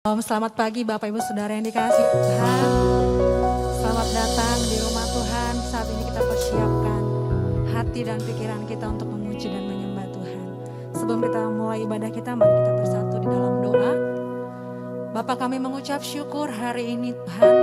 Selamat pagi Bapak Ibu Saudara yang dikasihi Tuhan. Selamat datang di rumah Tuhan. Saat ini kita persiapkan hati dan pikiran kita untuk memuji dan menyembah Tuhan. Sebelum kita mulai ibadah kita, mari kita bersatu di dalam doa. Bapa, kami mengucap syukur hari ini Tuhan.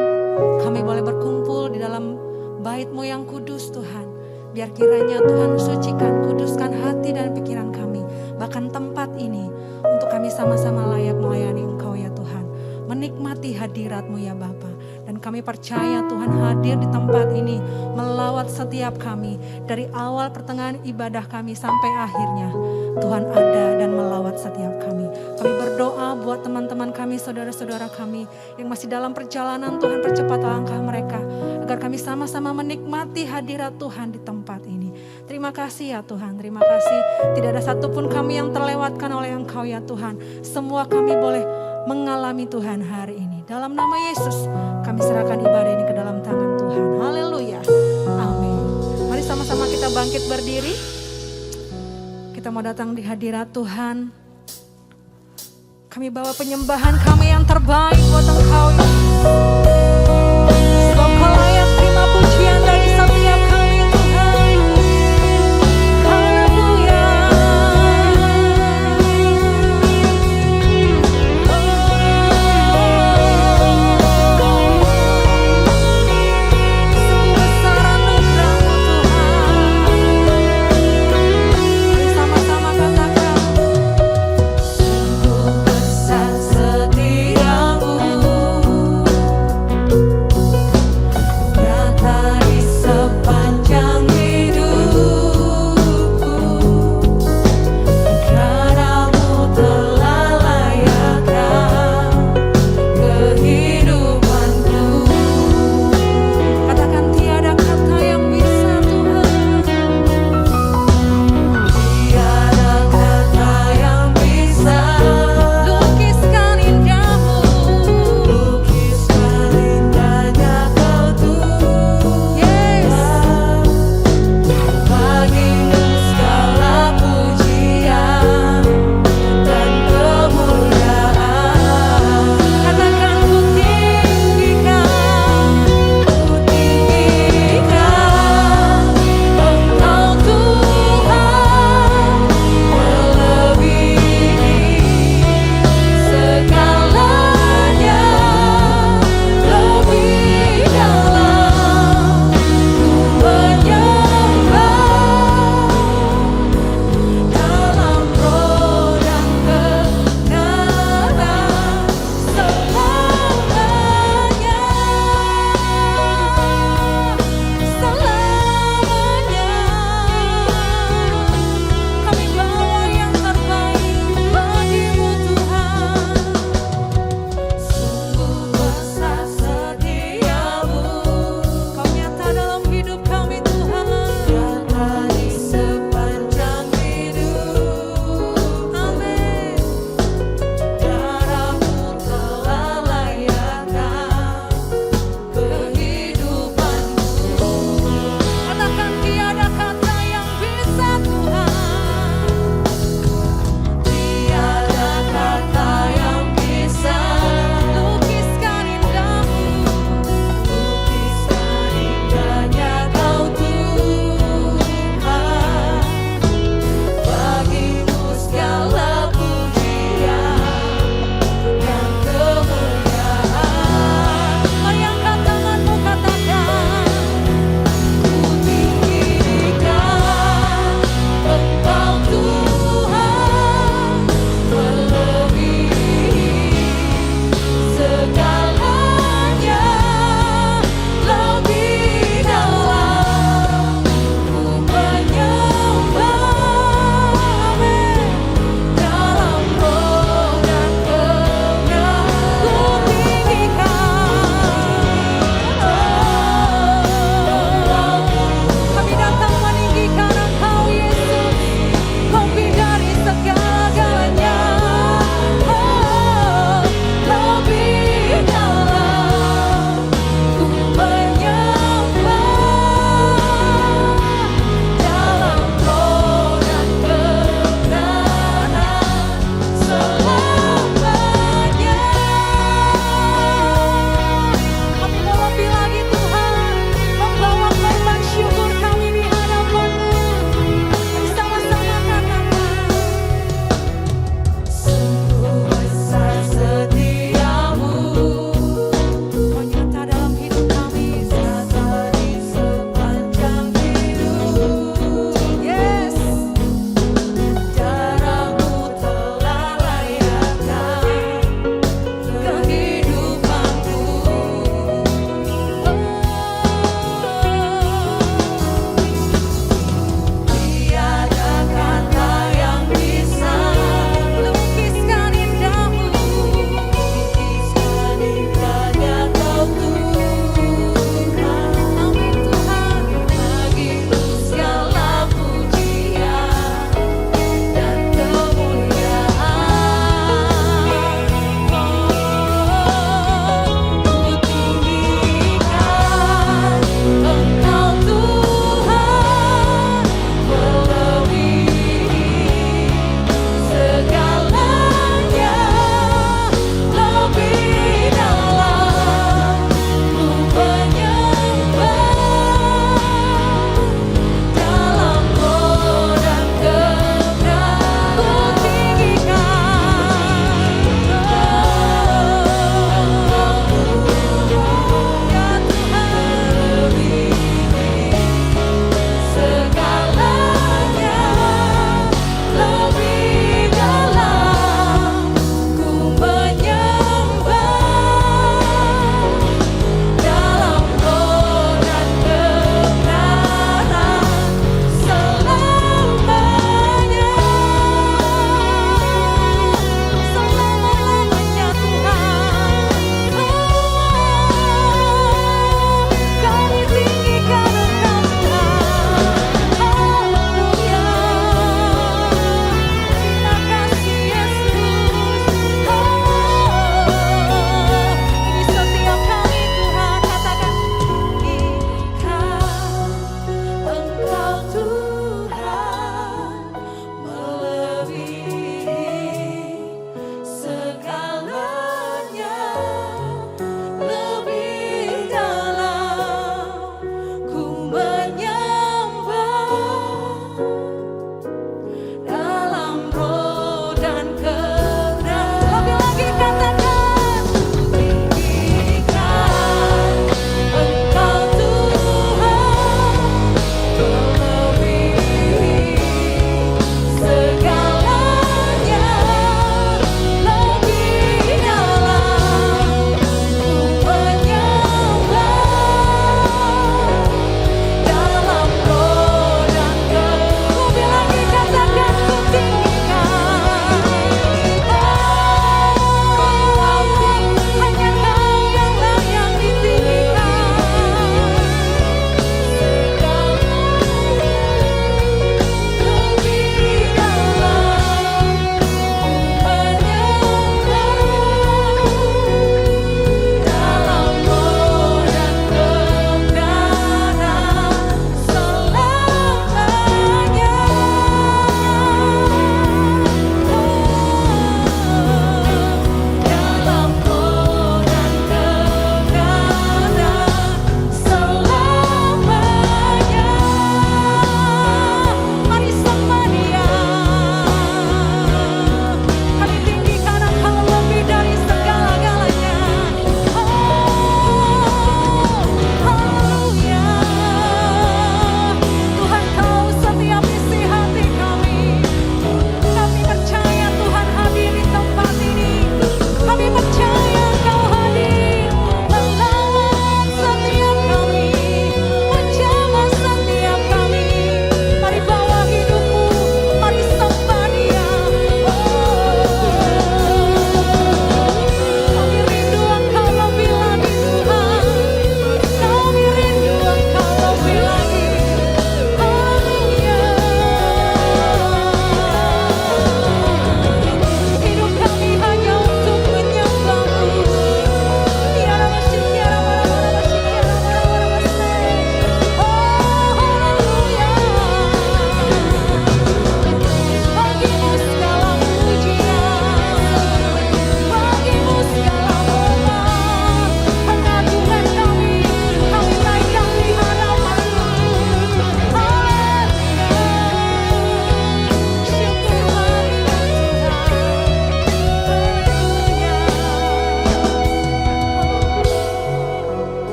Kami boleh berkumpul di dalam bait-Mu yang kudus Tuhan. Biar kiranya Tuhan sucikan, kuduskan hati dan pikiran kami. Bahkan tempat ini untuk kami sama-sama layak melayani Engkau ya Tuhan. Menikmati hadirat-Mu ya Bapa. Dan kami percaya Tuhan hadir di tempat ini melawat setiap kami. Dari awal pertengahan ibadah kami sampai akhirnya. Tuhan ada dan melawat setiap kami. Kami berdoa buat teman-teman kami, saudara-saudara kami yang masih dalam perjalanan. Tuhan percepat langkah mereka. Agar kami sama-sama menikmati hadirat Tuhan di tempat ini. Terima kasih ya Tuhan, terima kasih. Tidak ada satupun kami yang terlewatkan oleh Engkau ya Tuhan. Semua kami boleh mengalami Tuhan hari ini. Dalam nama Yesus kami serahkan ibadah ini ke dalam tangan Tuhan. Haleluya. Amin. Mari sama-sama kita bangkit berdiri. Kita mau datang di hadirat Tuhan. Kami bawa penyembahan kami yang terbaik buat Engkau ya Yesus. Sebab Kau layak terima pujian dari setiap kami Tuhan. Haleluya. Sungguh besar anugerah-Mu Tuhan. Mari sama-sama katakan. Sungguh besar setiamu.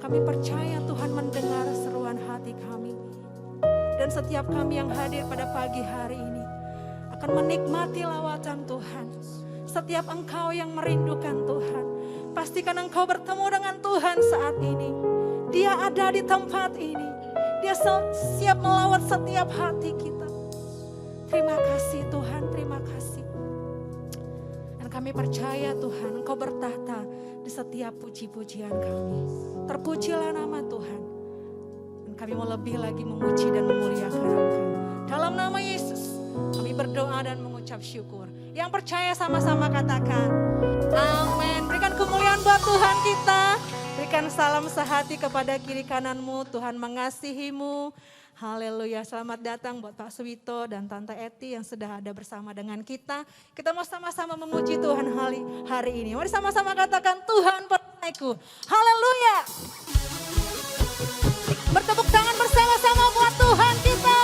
Kami percaya Tuhan mendengar seruan hati kami. Dan setiap kami yang hadir pada pagi hari ini akan menikmati lawatan Tuhan. Setiap engkau yang merindukan Tuhan, pastikan engkau bertemu dengan Tuhan saat ini. Dia ada di tempat ini. Dia siap melawat setiap hati kita. Terima kasih Tuhan, terima kasih. Dan kami percaya Tuhan, engkau bertahta di setiap puji-pujian kami. Terpujilah nama Tuhan. Dan kami mau lebih lagi memuji dan memuliakan Engkau. Dalam nama Yesus, kami berdoa dan mengucap syukur. Yang percaya sama-sama katakan, amin. Berikan kemuliaan buat Tuhan kita. Berikan salam sehati kepada kiri kananmu. Tuhan mengasihimu. Haleluya, selamat datang buat Pak Suwito dan Tante Eti yang sudah ada bersama dengan kita. Kita mau sama-sama memuji Tuhan hari ini. Mari sama-sama katakan, Tuhan peranaiku. Haleluya. Bertepuk tangan bersama-sama buat Tuhan kita.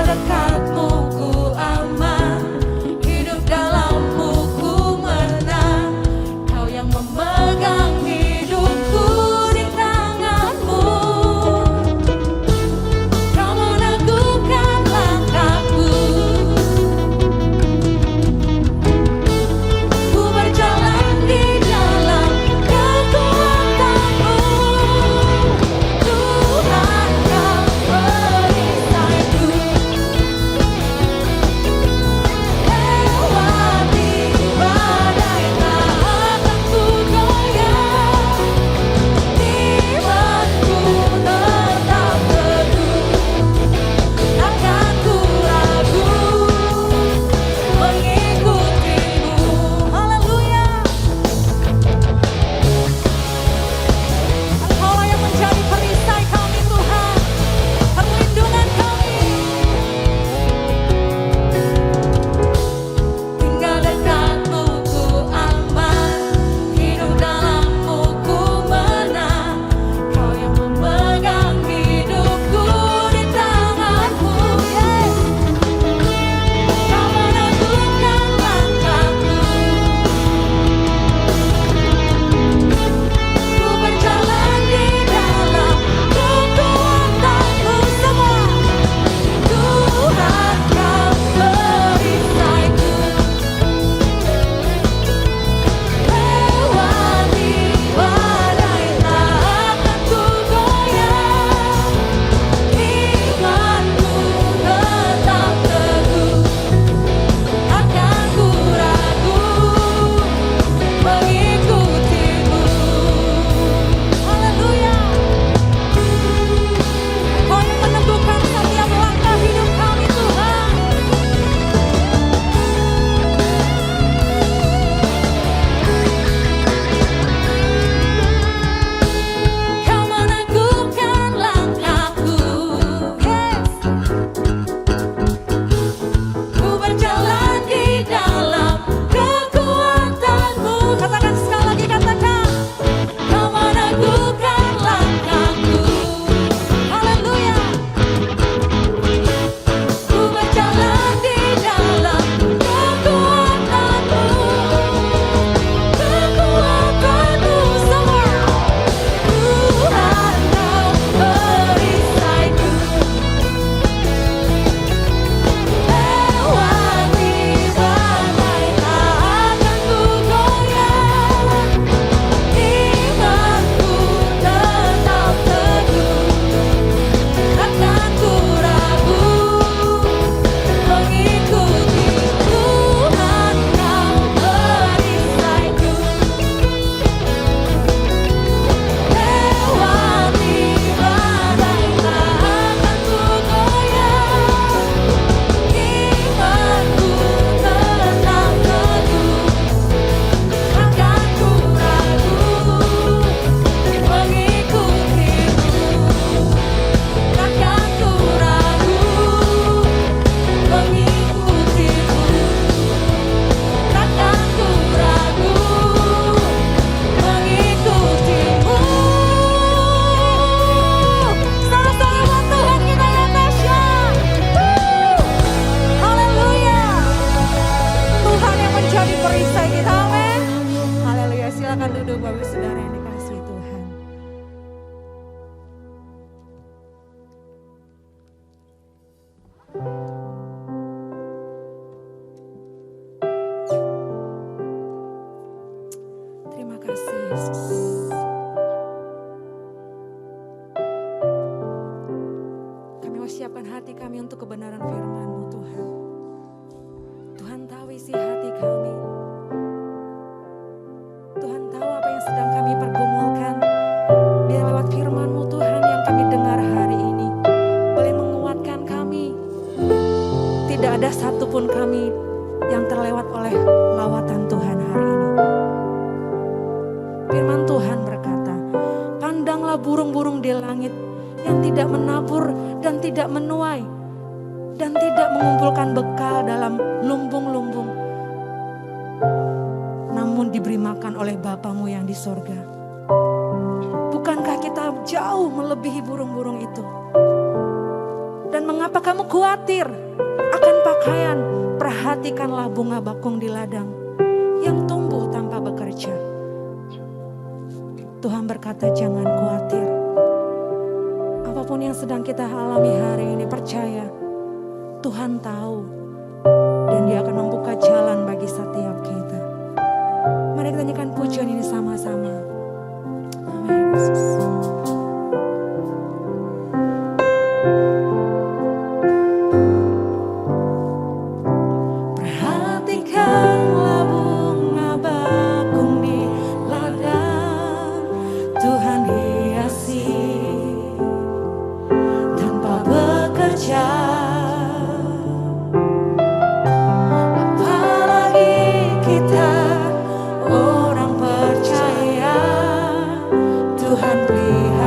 Dekatmu ku aman, hidup persiapkan hati kami untuk kebenaran firman-Mu Tuhan. Tuhan tahu isi hati kami. Tuhan tahu apa yang sedang kami pergumulkan. Biar lewat firman-Mu Tuhan yang kami dengar hari ini boleh menguatkan kami. Tidak ada satupun kami yang terlewat oleh lawatan Tuhan hari ini. Firman Tuhan berkata, pandanglah burung-burung di langit yang tidak menabur dan tidak menuai dan tidak mengumpulkan bekal dalam lumbung-lumbung, namun diberi makan oleh Bapamu yang di sorga. Bukankah kita jauh melebihi burung-burung itu? Dan mengapa kamu khawatir akan pakaian? Perhatikanlah bunga bakung di ladang yang tumbuh tanpa bekerja. Tuhan berkata, jangan khawatir. Apapun yang sedang kita alami hari ini, percaya Tuhan tahu dan Dia akan membuka jalan bagi setiap kita. Mari kita nyanyikan pujian ini sama-sama. Amin. Perhatikanlah bunga bakung di ladang, Tuhan hiasi tanpa bekerja. Apalagi kita orang percaya, Tuhan pelihara.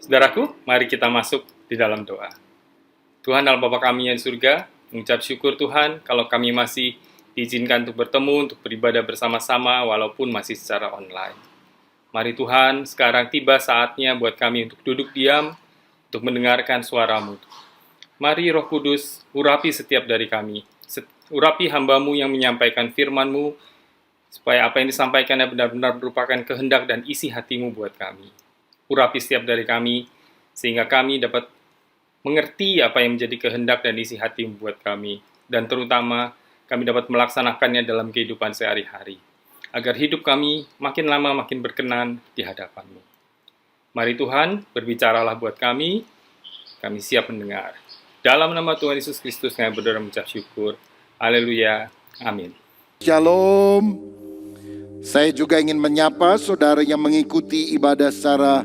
Saudaraku, mari kita masuk di dalam doa. Tuhan Allah Bapa kami yang di surga, mengucap syukur Tuhan kalau kami masih diizinkan untuk bertemu, untuk beribadah bersama-sama walaupun masih secara online. Mari Tuhan, sekarang tiba saatnya buat kami untuk duduk diam, untuk mendengarkan suara-Mu. Mari Roh Kudus, urapi setiap dari kami, urapi hamba-Mu yang menyampaikan firman-Mu, supaya apa yang disampaikannya benar-benar merupakan kehendak dan isi hati-Mu buat kami. Urapi setiap dari kami, sehingga kami dapat mengerti apa yang menjadi kehendak dan isi hati-Mu buat kami, dan terutama kami dapat melaksanakannya dalam kehidupan sehari-hari, agar hidup kami makin lama makin berkenan di hadapan-Mu. Mari Tuhan, berbicaralah buat kami siap mendengar. Dalam nama Tuhan Yesus Kristus kami berdoa dan mengucap syukur. Haleluya. Amin. Shalom. Saya juga ingin menyapa saudara yang mengikuti ibadah secara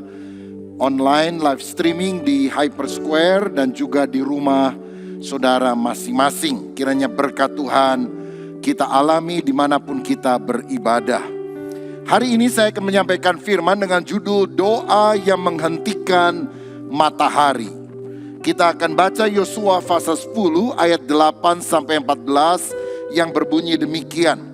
online, live streaming di Hyper Square dan juga di rumah saudara masing-masing. Kiranya berkat Tuhan kita alami dimanapun kita beribadah. Hari ini saya akan menyampaikan firman dengan judul Doa yang Menghentikan Matahari. Kita akan baca Yosua pasal 10 ayat 8-14 yang berbunyi demikian.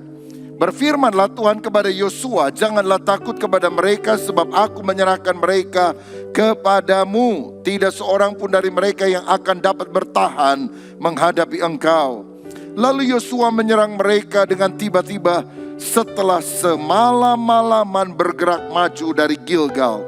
Berfirmanlah Tuhan kepada Yosua, janganlah takut kepada mereka sebab aku menyerahkan mereka kepadamu. Tidak seorang pun dari mereka yang akan dapat bertahan menghadapi engkau. Lalu Yosua menyerang mereka dengan tiba-tiba setelah semalam-malaman bergerak maju dari Gilgal.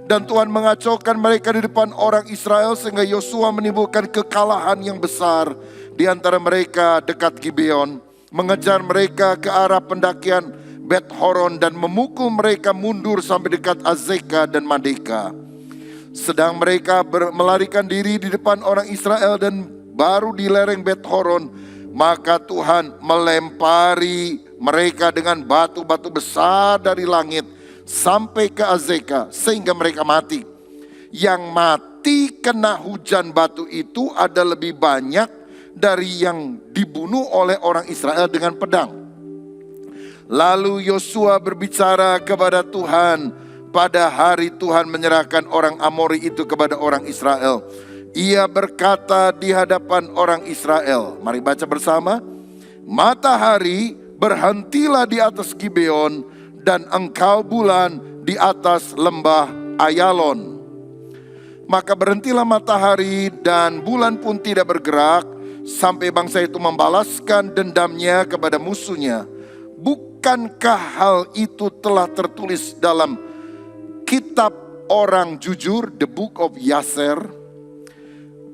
Dan Tuhan mengacaukan mereka di depan orang Israel sehingga Yosua menimbulkan kekalahan yang besar di antara mereka dekat Gibeon. Mengejar mereka ke arah pendakian Bet Horon dan memukul mereka mundur sampai dekat Azeka dan Madeka. Sedang mereka melarikan diri di depan orang Israel dan baru di lereng Bet Horon, maka Tuhan melempari mereka dengan batu-batu besar dari langit sampai ke Azeka sehingga mereka mati. Yang mati kena hujan batu itu ada lebih banyak dari yang dibunuh oleh orang Israel dengan pedang. Lalu Yosua berbicara kepada Tuhan pada hari Tuhan menyerahkan orang Amori itu kepada orang Israel. Ia berkata di hadapan orang Israel, mari baca bersama. Matahari berhentilah di atas Gibeon dan engkau bulan di atas lembah Ayalon. Maka berhentilah matahari dan bulan pun tidak bergerak sampai bangsa itu membalaskan dendamnya kepada musuhnya. Bukankah hal itu telah tertulis dalam kitab orang jujur, The Book of Yaser?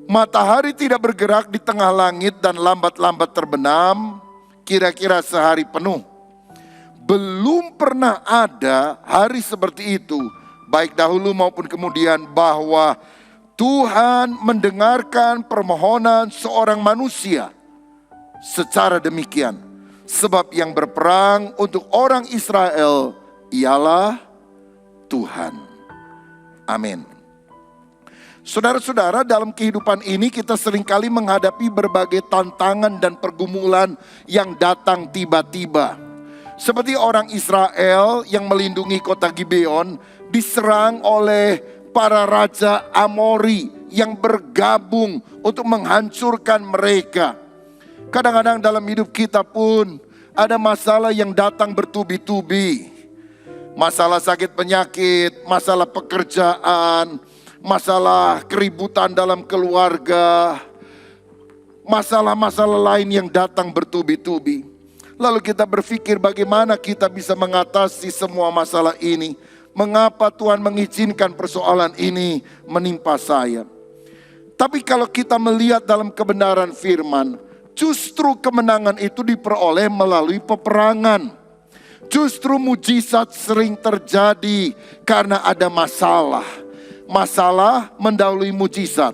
Matahari tidak bergerak di tengah langit dan lambat-lambat terbenam, kira-kira sehari penuh. Belum pernah ada hari seperti itu, baik dahulu maupun kemudian, bahwa Tuhan mendengarkan permohonan seorang manusia secara demikian. Sebab yang berperang untuk orang Israel ialah Tuhan. Amin. Saudara-saudara, dalam kehidupan ini kita seringkali menghadapi berbagai tantangan dan pergumulan yang datang tiba-tiba. Seperti orang Israel yang melindungi kota Gibeon diserang oleh para raja Amori yang bergabung untuk menghancurkan mereka. Kadang-kadang dalam hidup kita pun ada masalah yang datang bertubi-tubi. Masalah sakit penyakit, masalah pekerjaan, masalah keributan dalam keluarga, masalah-masalah lain yang datang bertubi-tubi. Lalu kita berpikir bagaimana kita bisa mengatasi semua masalah ini. Mengapa Tuhan mengizinkan persoalan ini menimpa saya? Tapi kalau kita melihat dalam kebenaran firman, justru kemenangan itu diperoleh melalui peperangan. Justru mujizat sering terjadi karena ada masalah. Masalah mendahului mujizat.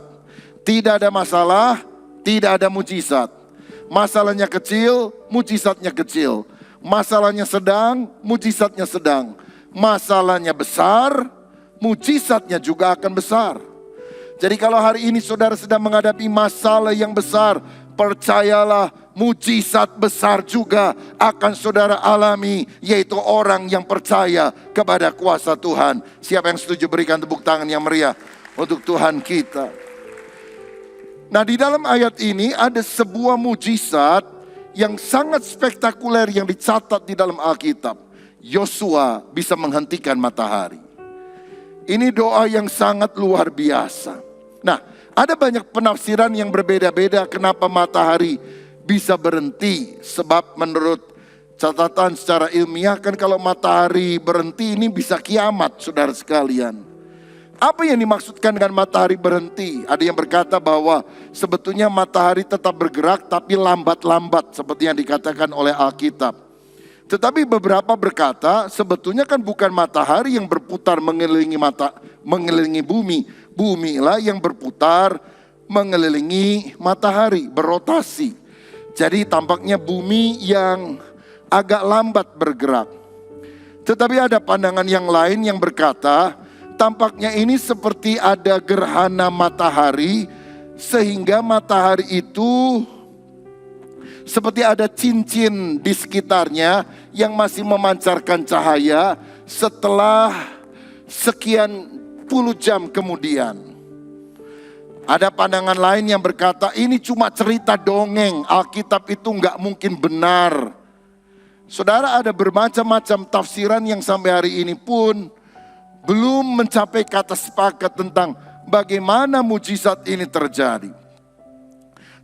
Tidak ada masalah, tidak ada mujizat. Masalahnya kecil, mujizatnya kecil. Masalahnya sedang, mujizatnya sedang. Masalahnya besar, mujizatnya juga akan besar. Jadi kalau hari ini saudara sedang menghadapi masalah yang besar, percayalah mujizat besar juga akan saudara alami, yaitu orang yang percaya kepada kuasa Tuhan. Siapa yang setuju berikan tepuk tangan yang meriah untuk Tuhan kita. Nah, di dalam ayat ini ada sebuah mujizat yang sangat spektakuler yang dicatat di dalam Alkitab. Yosua bisa menghentikan matahari. Ini doa yang sangat luar biasa. Nah, ada banyak penafsiran yang berbeda-beda kenapa matahari bisa berhenti. Sebab menurut catatan secara ilmiah kan kalau matahari berhenti ini bisa kiamat, saudara sekalian. Apa yang dimaksudkan dengan matahari berhenti? Ada yang berkata bahwa sebetulnya matahari tetap bergerak tapi lambat-lambat seperti yang dikatakan oleh Alkitab. Tetapi beberapa berkata sebetulnya kan bukan matahari yang berputar mengelilingi bumi. Bumi lah yang berputar mengelilingi matahari, berotasi. Jadi tampaknya bumi yang agak lambat bergerak. Tetapi ada pandangan yang lain yang berkata tampaknya ini seperti ada gerhana matahari, sehingga matahari itu seperti ada cincin di sekitarnya yang masih memancarkan cahaya setelah sekian puluh jam kemudian. Ada pandangan lain yang berkata ini cuma cerita dongeng, Alkitab itu nggak mungkin benar. Saudara, ada bermacam-macam tafsiran yang sampai hari ini pun belum mencapai kata sepakat tentang bagaimana mujizat ini terjadi.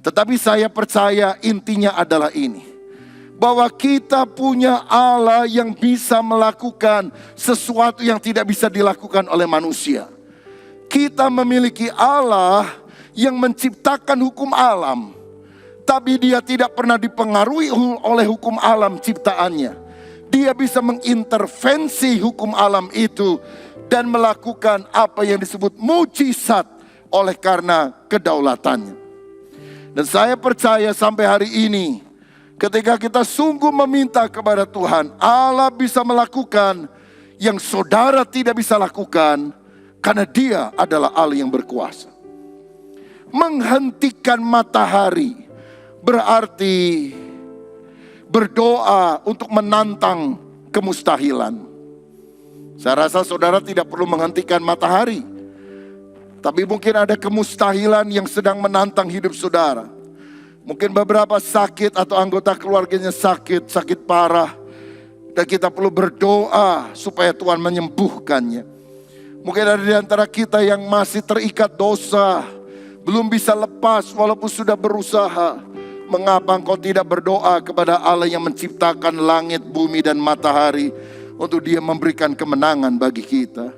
Tetapi saya percaya intinya adalah ini, bahwa kita punya Allah yang bisa melakukan sesuatu yang tidak bisa dilakukan oleh manusia. Kita memiliki Allah yang menciptakan hukum alam, tapi dia tidak pernah dipengaruhi oleh hukum alam ciptaannya. Dia bisa mengintervensi hukum alam itu dan melakukan apa yang disebut mujizat oleh karena kedaulatannya. Dan saya percaya sampai hari ini, ketika kita sungguh meminta kepada Tuhan, Allah bisa melakukan yang saudara tidak bisa lakukan, karena Dia adalah Allah yang berkuasa. Menghentikan matahari berarti berdoa untuk menantang kemustahilan. Saya rasa saudara tidak perlu menghentikan matahari, tapi mungkin ada kemustahilan yang sedang menantang hidup saudara. Mungkin beberapa sakit atau anggota keluarganya sakit parah. Dan kita perlu berdoa supaya Tuhan menyembuhkannya. Mungkin ada di antara kita yang masih terikat dosa, belum bisa lepas walaupun sudah berusaha. Mengapa engkau tidak berdoa kepada Allah yang menciptakan langit, bumi dan matahari untuk Dia memberikan kemenangan bagi kita?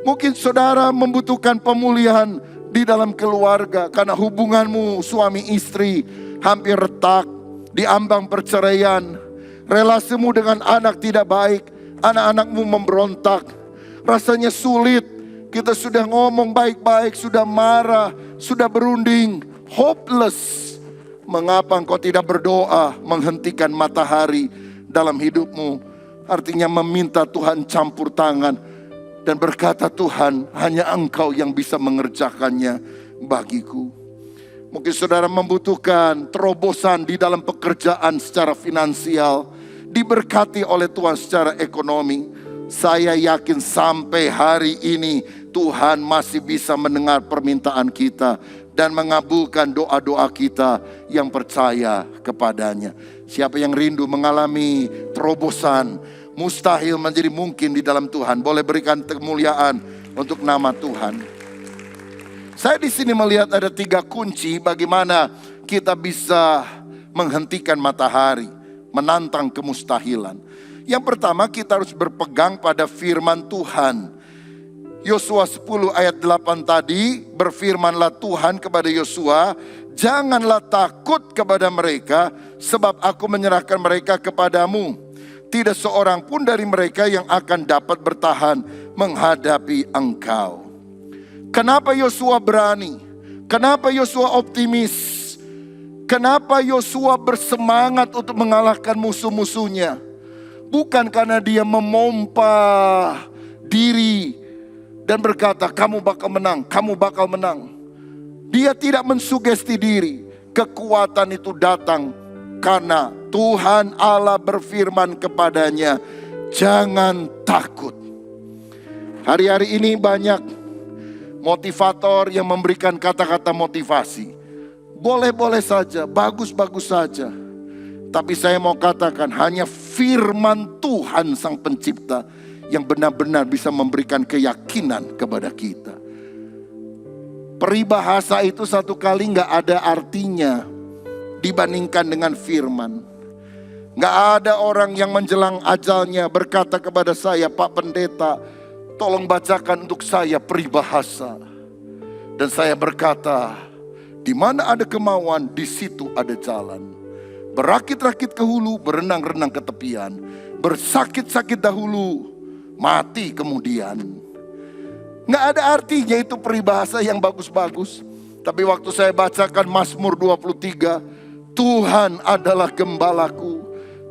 Mungkin saudara membutuhkan pemulihan di dalam keluarga karena hubunganmu suami istri hampir retak, di ambang perceraian. Relasimu dengan anak tidak baik, anak-anakmu memberontak. Rasanya sulit, kita sudah ngomong baik-baik, sudah marah, sudah berunding, hopeless. Mengapa engkau tidak berdoa menghentikan matahari dalam hidupmu? Artinya meminta Tuhan campur tangan dan berkata, Tuhan, hanya Engkau yang bisa mengerjakannya bagiku. Mungkin saudara membutuhkan terobosan di dalam pekerjaan secara finansial, diberkati oleh Tuhan secara ekonomi. Saya yakin sampai hari ini Tuhan masih bisa mendengar permintaan kita dan mengabulkan doa-doa kita yang percaya kepadanya. Siapa yang rindu mengalami terobosan, mustahil menjadi mungkin di dalam Tuhan, boleh berikan kemuliaan untuk nama Tuhan. Saya di sini melihat ada 3 kunci bagaimana kita bisa menghentikan matahari, menantang kemustahilan. Yang pertama, kita harus berpegang pada firman Tuhan. Yosua 10 ayat 8 tadi, berfirmanlah Tuhan kepada Yosua, janganlah takut kepada mereka, sebab aku menyerahkan mereka kepadamu. Tidak seorang pun dari mereka yang akan dapat bertahan menghadapi engkau. Kenapa Yosua berani? Kenapa Yosua optimis? Kenapa Yosua bersemangat untuk mengalahkan musuh-musuhnya? Bukan karena dia memompa diri dan berkata, kamu bakal menang, kamu bakal menang. Dia tidak mensugesti diri. Kekuatan itu datang Karena Tuhan Allah berfirman kepadanya, jangan takut. Hari-hari ini banyak motivator yang memberikan kata-kata motivasi. Boleh-boleh saja, bagus-bagus saja. Tapi saya mau katakan hanya firman Tuhan Sang Pencipta yang benar-benar bisa memberikan keyakinan kepada kita. Peribahasa itu satu kali gak ada artinya dibandingkan dengan firman. Gak ada orang yang menjelang ajalnya berkata kepada saya, Pak Pendeta, tolong bacakan untuk saya peribahasa. Dan saya berkata, di mana ada kemauan, di situ ada jalan. Berakit-rakit ke hulu, berenang-renang ke tepian. Bersakit-sakit dahulu, mati kemudian. Nggak ada artinya itu peribahasa yang bagus-bagus. Tapi waktu saya bacakan Mazmur 23, Tuhan adalah gembalaku,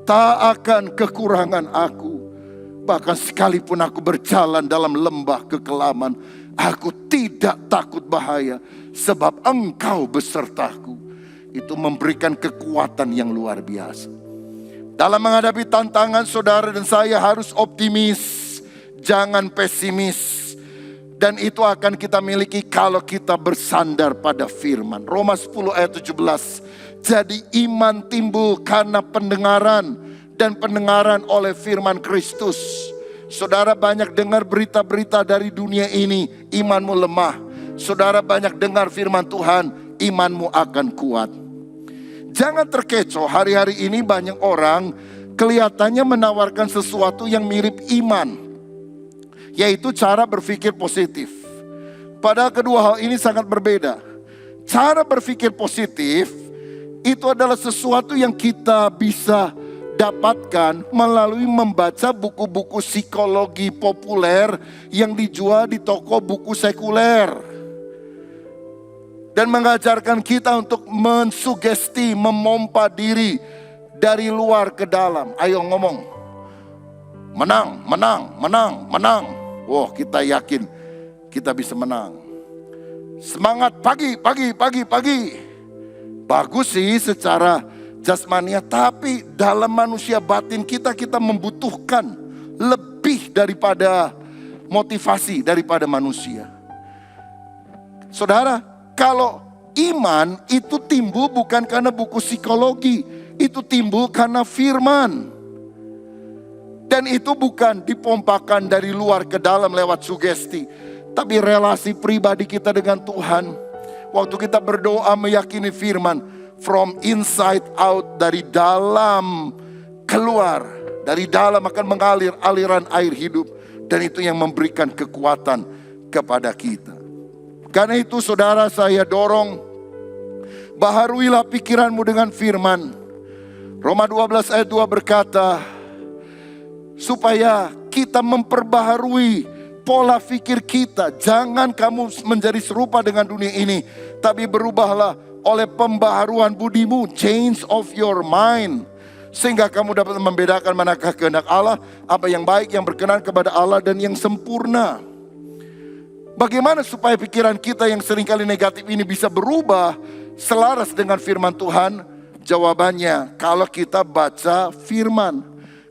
tak akan kekurangan aku. Bahkan sekalipun aku berjalan dalam lembah kekelaman, aku tidak takut bahaya, sebab Engkau besertaku. Itu memberikan kekuatan yang luar biasa. Dalam menghadapi tantangan, saudara dan saya harus optimis, jangan pesimis. Dan itu akan kita miliki kalau kita bersandar pada firman. Roma 10 ayat 17. Jadi iman timbul karena pendengaran, dan pendengaran oleh firman Kristus. Saudara banyak dengar berita-berita dari dunia ini, imanmu lemah. Saudara banyak dengar firman Tuhan, imanmu akan kuat. Jangan terkecoh, hari-hari ini banyak orang kelihatannya menawarkan sesuatu yang mirip iman, yaitu cara berpikir positif. Padahal kedua hal ini sangat berbeda. Cara berpikir positif itu adalah sesuatu yang kita bisa dapatkan melalui membaca buku-buku psikologi populer yang dijual di toko buku sekuler. Dan mengajarkan kita untuk mensugesti, memompa diri dari luar ke dalam. Ayo ngomong, menang, menang, menang, menang. Wah, kita yakin kita bisa menang. Semangat pagi, pagi, pagi, pagi. Bagus sih secara jasmania, tapi dalam manusia batin kita membutuhkan lebih daripada motivasi daripada manusia. Saudara, kalau iman itu timbul bukan karena buku psikologi, itu timbul karena firman. Dan itu bukan dipompakan dari luar ke dalam lewat sugesti, tapi relasi pribadi kita dengan Tuhan. Waktu kita berdoa meyakini firman, from inside out, dari dalam keluar, dari dalam akan mengalir aliran air hidup. Dan itu yang memberikan kekuatan kepada kita. Karena itu saudara, saya dorong, baharuilah pikiranmu dengan firman. Roma 12 ayat 2 berkata, supaya kita memperbaharui pola pikir kita. Jangan kamu menjadi serupa dengan dunia ini, tapi berubahlah oleh pembaharuan budimu, change of your mind. Sehingga kamu dapat membedakan manakah kehendak Allah, apa yang baik, yang berkenan kepada Allah, dan yang sempurna. Bagaimana supaya pikiran kita yang seringkali negatif ini bisa berubah selaras dengan firman Tuhan? Jawabannya, kalau kita baca firman.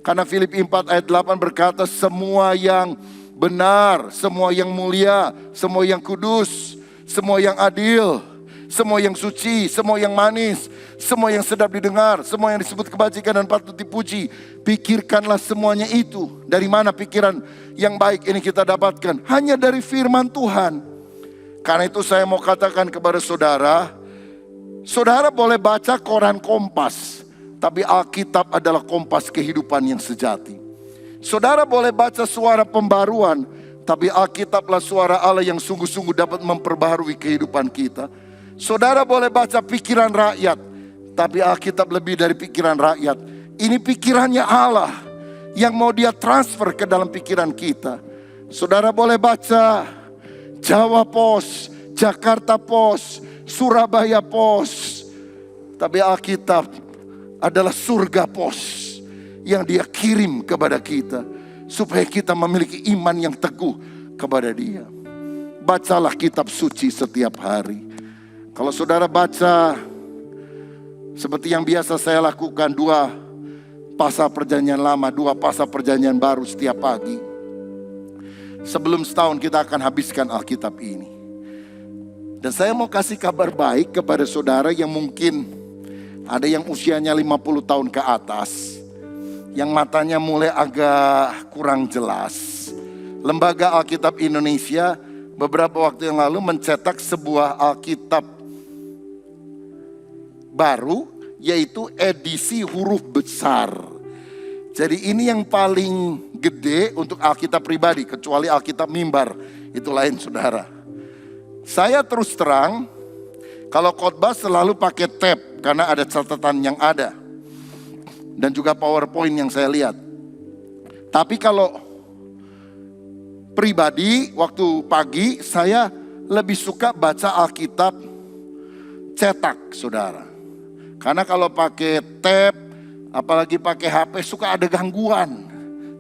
Karena Filipi 4 ayat 8 berkata, semua yang benar, semua yang mulia, semua yang kudus, semua yang adil, semua yang suci, semua yang manis, semua yang sedap didengar, semua yang disebut kebajikan dan patut dipuji, pikirkanlah semuanya itu. Dari mana pikiran yang baik ini kita dapatkan? Hanya dari firman Tuhan. Karena itu saya mau katakan kepada saudara, saudara boleh baca koran Kompas, tapi Alkitab adalah kompas kehidupan yang sejati. Saudara boleh baca suara pembaruan, tapi Alkitablah suara Allah yang sungguh-sungguh dapat memperbaharui kehidupan kita. Saudara boleh baca pikiran rakyat, tapi Alkitab lebih dari pikiran rakyat. Ini pikirannya Allah yang mau dia transfer ke dalam pikiran kita. Saudara boleh baca Jawa Post, Jakarta Post, Surabaya Post, tapi Alkitab adalah surga pos yang dia kirim kepada kita, supaya kita memiliki iman yang teguh kepada dia. Bacalah kitab suci setiap hari. Kalau saudara baca Seperti yang biasa saya lakukan, 2 pasal perjanjian lama, 2 pasal perjanjian baru setiap pagi. Sebelum setahun kita akan habiskan Alkitab ini. Dan saya mau kasih kabar baik kepada saudara yang mungkin ada yang usianya 50 tahun ke atas, yang matanya mulai agak kurang jelas. Lembaga Alkitab Indonesia beberapa waktu yang lalu mencetak sebuah Alkitab baru, yaitu edisi huruf besar. Jadi ini yang paling gede untuk Alkitab pribadi, kecuali Alkitab mimbar, itu lain saudara. Saya terus terang, kalau khotbah selalu pakai tab karena ada catatan yang ada. Dan juga PowerPoint yang saya lihat. Tapi kalau pribadi, waktu pagi saya lebih suka baca Alkitab cetak, saudara. Karena kalau pakai tab, apalagi pakai HP, suka ada gangguan.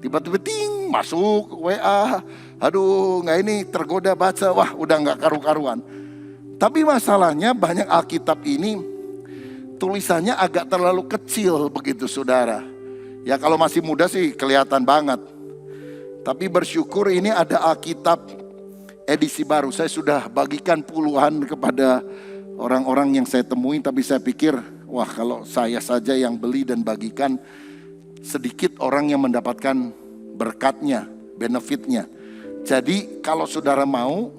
Tiba-tiba ting, masuk WA. Aduh, nggak ini tergoda baca, wah udah nggak karu-karuan. Tapi masalahnya banyak Alkitab ini tulisannya agak terlalu kecil begitu saudara. Ya kalau masih muda sih kelihatan banget. Tapi bersyukur ini ada Alkitab edisi baru. Saya sudah bagikan puluhan kepada orang-orang yang saya temui. Tapi saya pikir, wah kalau saya saja yang beli dan bagikan, sedikit orang yang mendapatkan berkatnya, benefitnya. Jadi kalau saudara mau,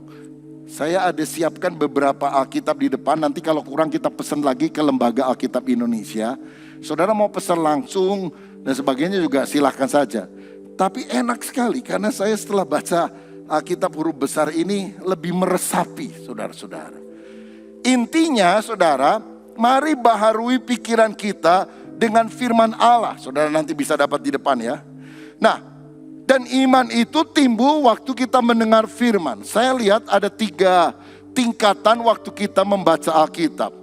saya ada siapkan beberapa Alkitab di depan. Nanti kalau kurang kita pesan lagi ke Lembaga Alkitab Indonesia. Saudara mau pesan langsung dan sebagainya juga silahkan saja. Tapi enak sekali karena saya setelah baca Alkitab huruf besar ini lebih meresapi saudara-saudara. Intinya saudara, mari baharui pikiran kita dengan firman Allah. Saudara nanti bisa dapat di depan ya. Nah, dan iman itu timbul waktu kita mendengar firman. Saya lihat ada 3 tingkatan waktu kita membaca Alkitab.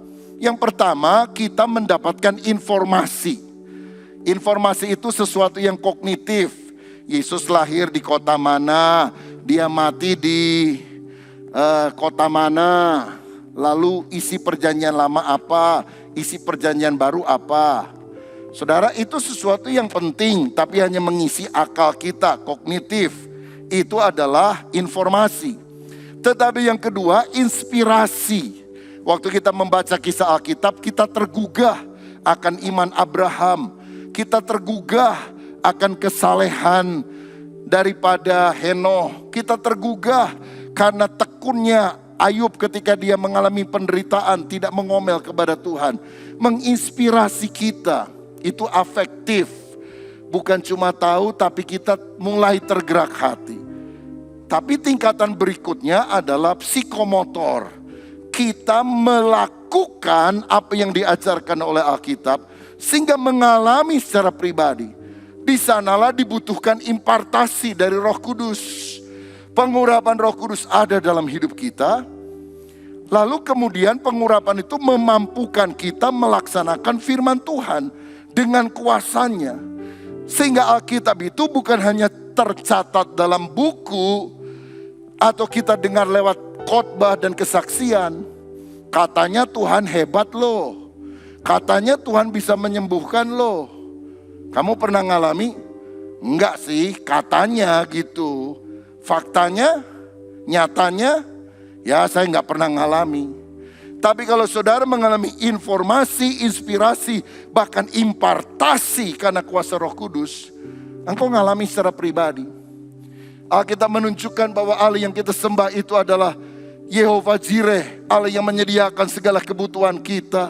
Yang pertama, kita mendapatkan informasi. Informasi itu sesuatu yang kognitif. Yesus lahir di kota mana, dia mati di kota mana, lalu isi perjanjian lama apa, isi perjanjian baru apa. Saudara, itu sesuatu yang penting, tapi hanya mengisi akal kita, kognitif. Itu adalah informasi. Tetapi yang kedua, inspirasi. Waktu kita membaca kisah Alkitab, kita tergugah akan iman Abraham. Kita tergugah akan kesalehan daripada Henoh. Kita tergugah karena tekunnya Ayub ketika dia mengalami penderitaan, tidak mengomel kepada Tuhan. Menginspirasi kita. Itu afektif, bukan cuma tahu tapi kita mulai tergerak hati. Tapi tingkatan berikutnya adalah psikomotor. Kita melakukan apa yang diajarkan oleh Alkitab sehingga mengalami secara pribadi. Di sanalah dibutuhkan impartasi dari Roh Kudus. Pengurapan Roh Kudus ada dalam hidup kita. Lalu kemudian pengurapan itu memampukan kita melaksanakan firman Tuhan dengan kuasanya. Sehingga Alkitab itu bukan hanya tercatat dalam buku atau kita dengar lewat khotbah dan kesaksian. Katanya Tuhan hebat loh. Katanya Tuhan bisa menyembuhkan loh. Kamu pernah ngalami? Enggak sih, katanya gitu. Faktanya, nyatanya, ya saya enggak pernah ngalami. Tapi kalau saudara mengalami informasi, inspirasi, bahkan impartasi karena kuasa Roh Kudus, engkau ngalami secara pribadi. Alkitab menunjukkan bahwa Allah yang kita sembah itu adalah Yehova Jireh, Allah yang menyediakan segala kebutuhan kita.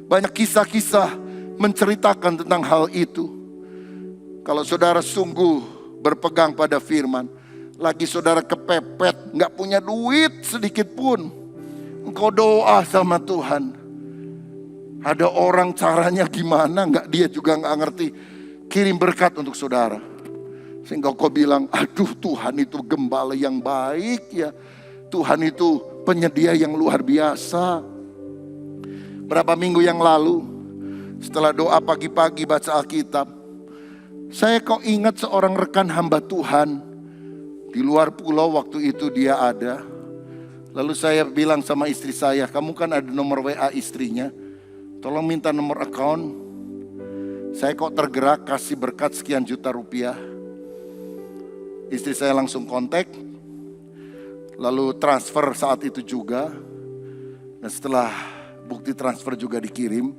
Banyak kisah-kisah menceritakan tentang hal itu. Kalau saudara sungguh berpegang pada firman, lagi saudara kepepet, gak punya duit sedikit pun, engkau doa sama Tuhan. Ada orang caranya gimana, dia juga gak ngerti. Kirim berkat untuk saudara. Sehingga kau bilang, aduh Tuhan itu gembala yang baik ya. Tuhan itu penyedia yang luar biasa. Berapa minggu yang lalu, setelah doa pagi-pagi baca Alkitab, saya kok ingat seorang rekan hamba Tuhan. Di luar pulau waktu itu dia ada. Lalu saya bilang sama istri saya, kamu kan ada nomor WA istrinya. tolong minta nomor account. Saya kok tergerak kasih berkat sekian juta rupiah. Istri saya langsung kontak, lalu transfer saat itu juga. Dan setelah bukti transfer juga dikirim,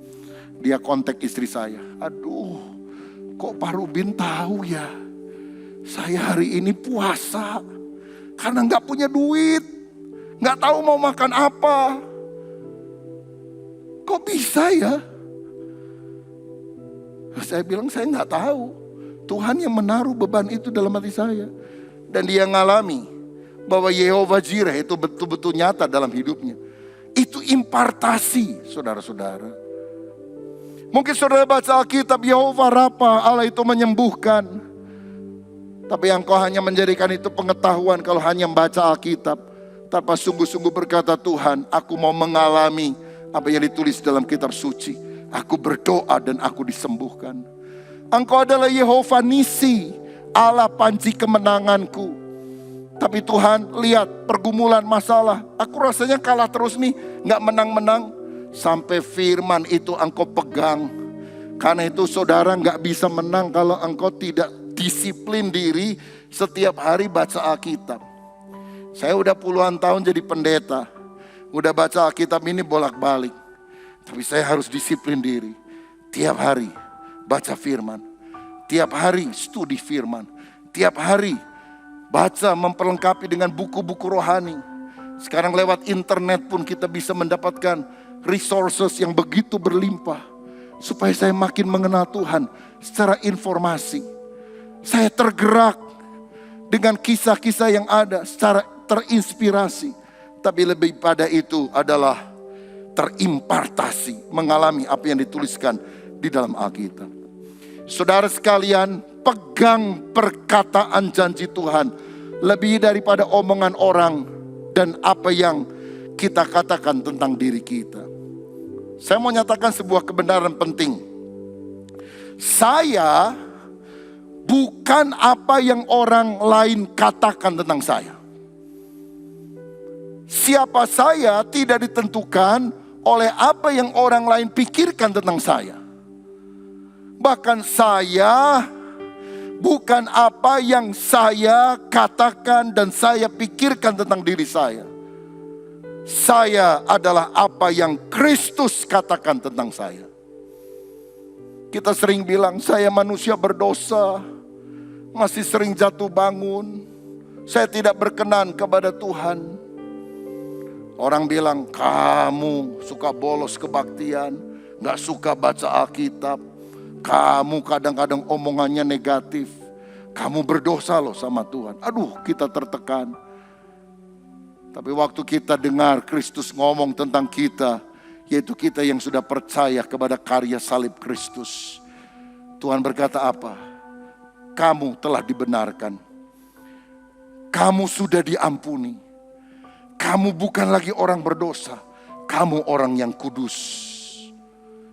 dia kontak istri saya. Aduh, kok Pak Rubin tahu ya? Saya hari ini puasa karena nggak punya duit, nggak tahu mau makan apa. Kok bisa ya? Saya bilang saya nggak tahu. Tuhan yang menaruh beban itu dalam hati saya. Dan dia ngalami bahwa Yehova Jireh itu betul-betul nyata dalam hidupnya. Itu impartasi, saudara-saudara. Mungkin saudara baca Alkitab, Yehova Rafa, Allah itu menyembuhkan. Tapi engkau hanya menjadikan itu pengetahuan kalau hanya membaca Alkitab. Tanpa sungguh-sungguh berkata, Tuhan, aku mau mengalami apa yang ditulis dalam kitab suci. Aku berdoa dan aku disembuhkan. Engkau adalah Yehova Nisi, Allah panci kemenanganku. Tapi Tuhan, lihat pergumulan masalah. Aku rasanya kalah terus nih, gak menang-menang. Sampai firman itu engkau pegang. Karena itu saudara gak bisa menang kalau engkau tidak disiplin diri setiap hari baca Alkitab. Saya udah puluhan tahun jadi pendeta. Udah baca Alkitab ini bolak-balik. Tapi saya harus disiplin diri. Tiap hari baca firman. Tiap hari studi firman. Tiap hari baca memperlengkapi dengan buku-buku rohani. Sekarang lewat internet pun kita bisa mendapatkan resources yang begitu berlimpah. Supaya saya makin mengenal Tuhan secara informasi. Saya tergerak dengan kisah-kisah yang ada secara terinspirasi. Tapi lebih pada itu adalah terimpartasi, mengalami apa yang dituliskan di dalam Alkitab. Saudara sekalian, pegang perkataan janji Tuhan lebih daripada omongan orang dan apa yang kita katakan tentang diri kita. Saya mau nyatakan sebuah kebenaran penting. Saya bukan apa yang orang lain katakan tentang saya. Siapa saya tidak ditentukan oleh apa yang orang lain pikirkan tentang saya. Bahkan saya bukan apa yang saya katakan dan saya pikirkan tentang diri saya. Saya adalah apa yang Kristus katakan tentang saya. Kita sering bilang saya manusia berdosa, masih sering jatuh bangun, saya tidak berkenan kepada Tuhan. Orang bilang, kamu suka bolos kebaktian, gak suka baca Alkitab. Kamu kadang-kadang omongannya negatif. Kamu berdosa loh sama Tuhan. Aduh, kita tertekan. Tapi waktu kita dengar Kristus ngomong tentang kita, yaitu kita yang sudah percaya kepada karya salib Kristus. Tuhan berkata apa? Kamu telah dibenarkan. Kamu sudah diampuni. Kamu bukan lagi orang berdosa. Kamu orang yang kudus.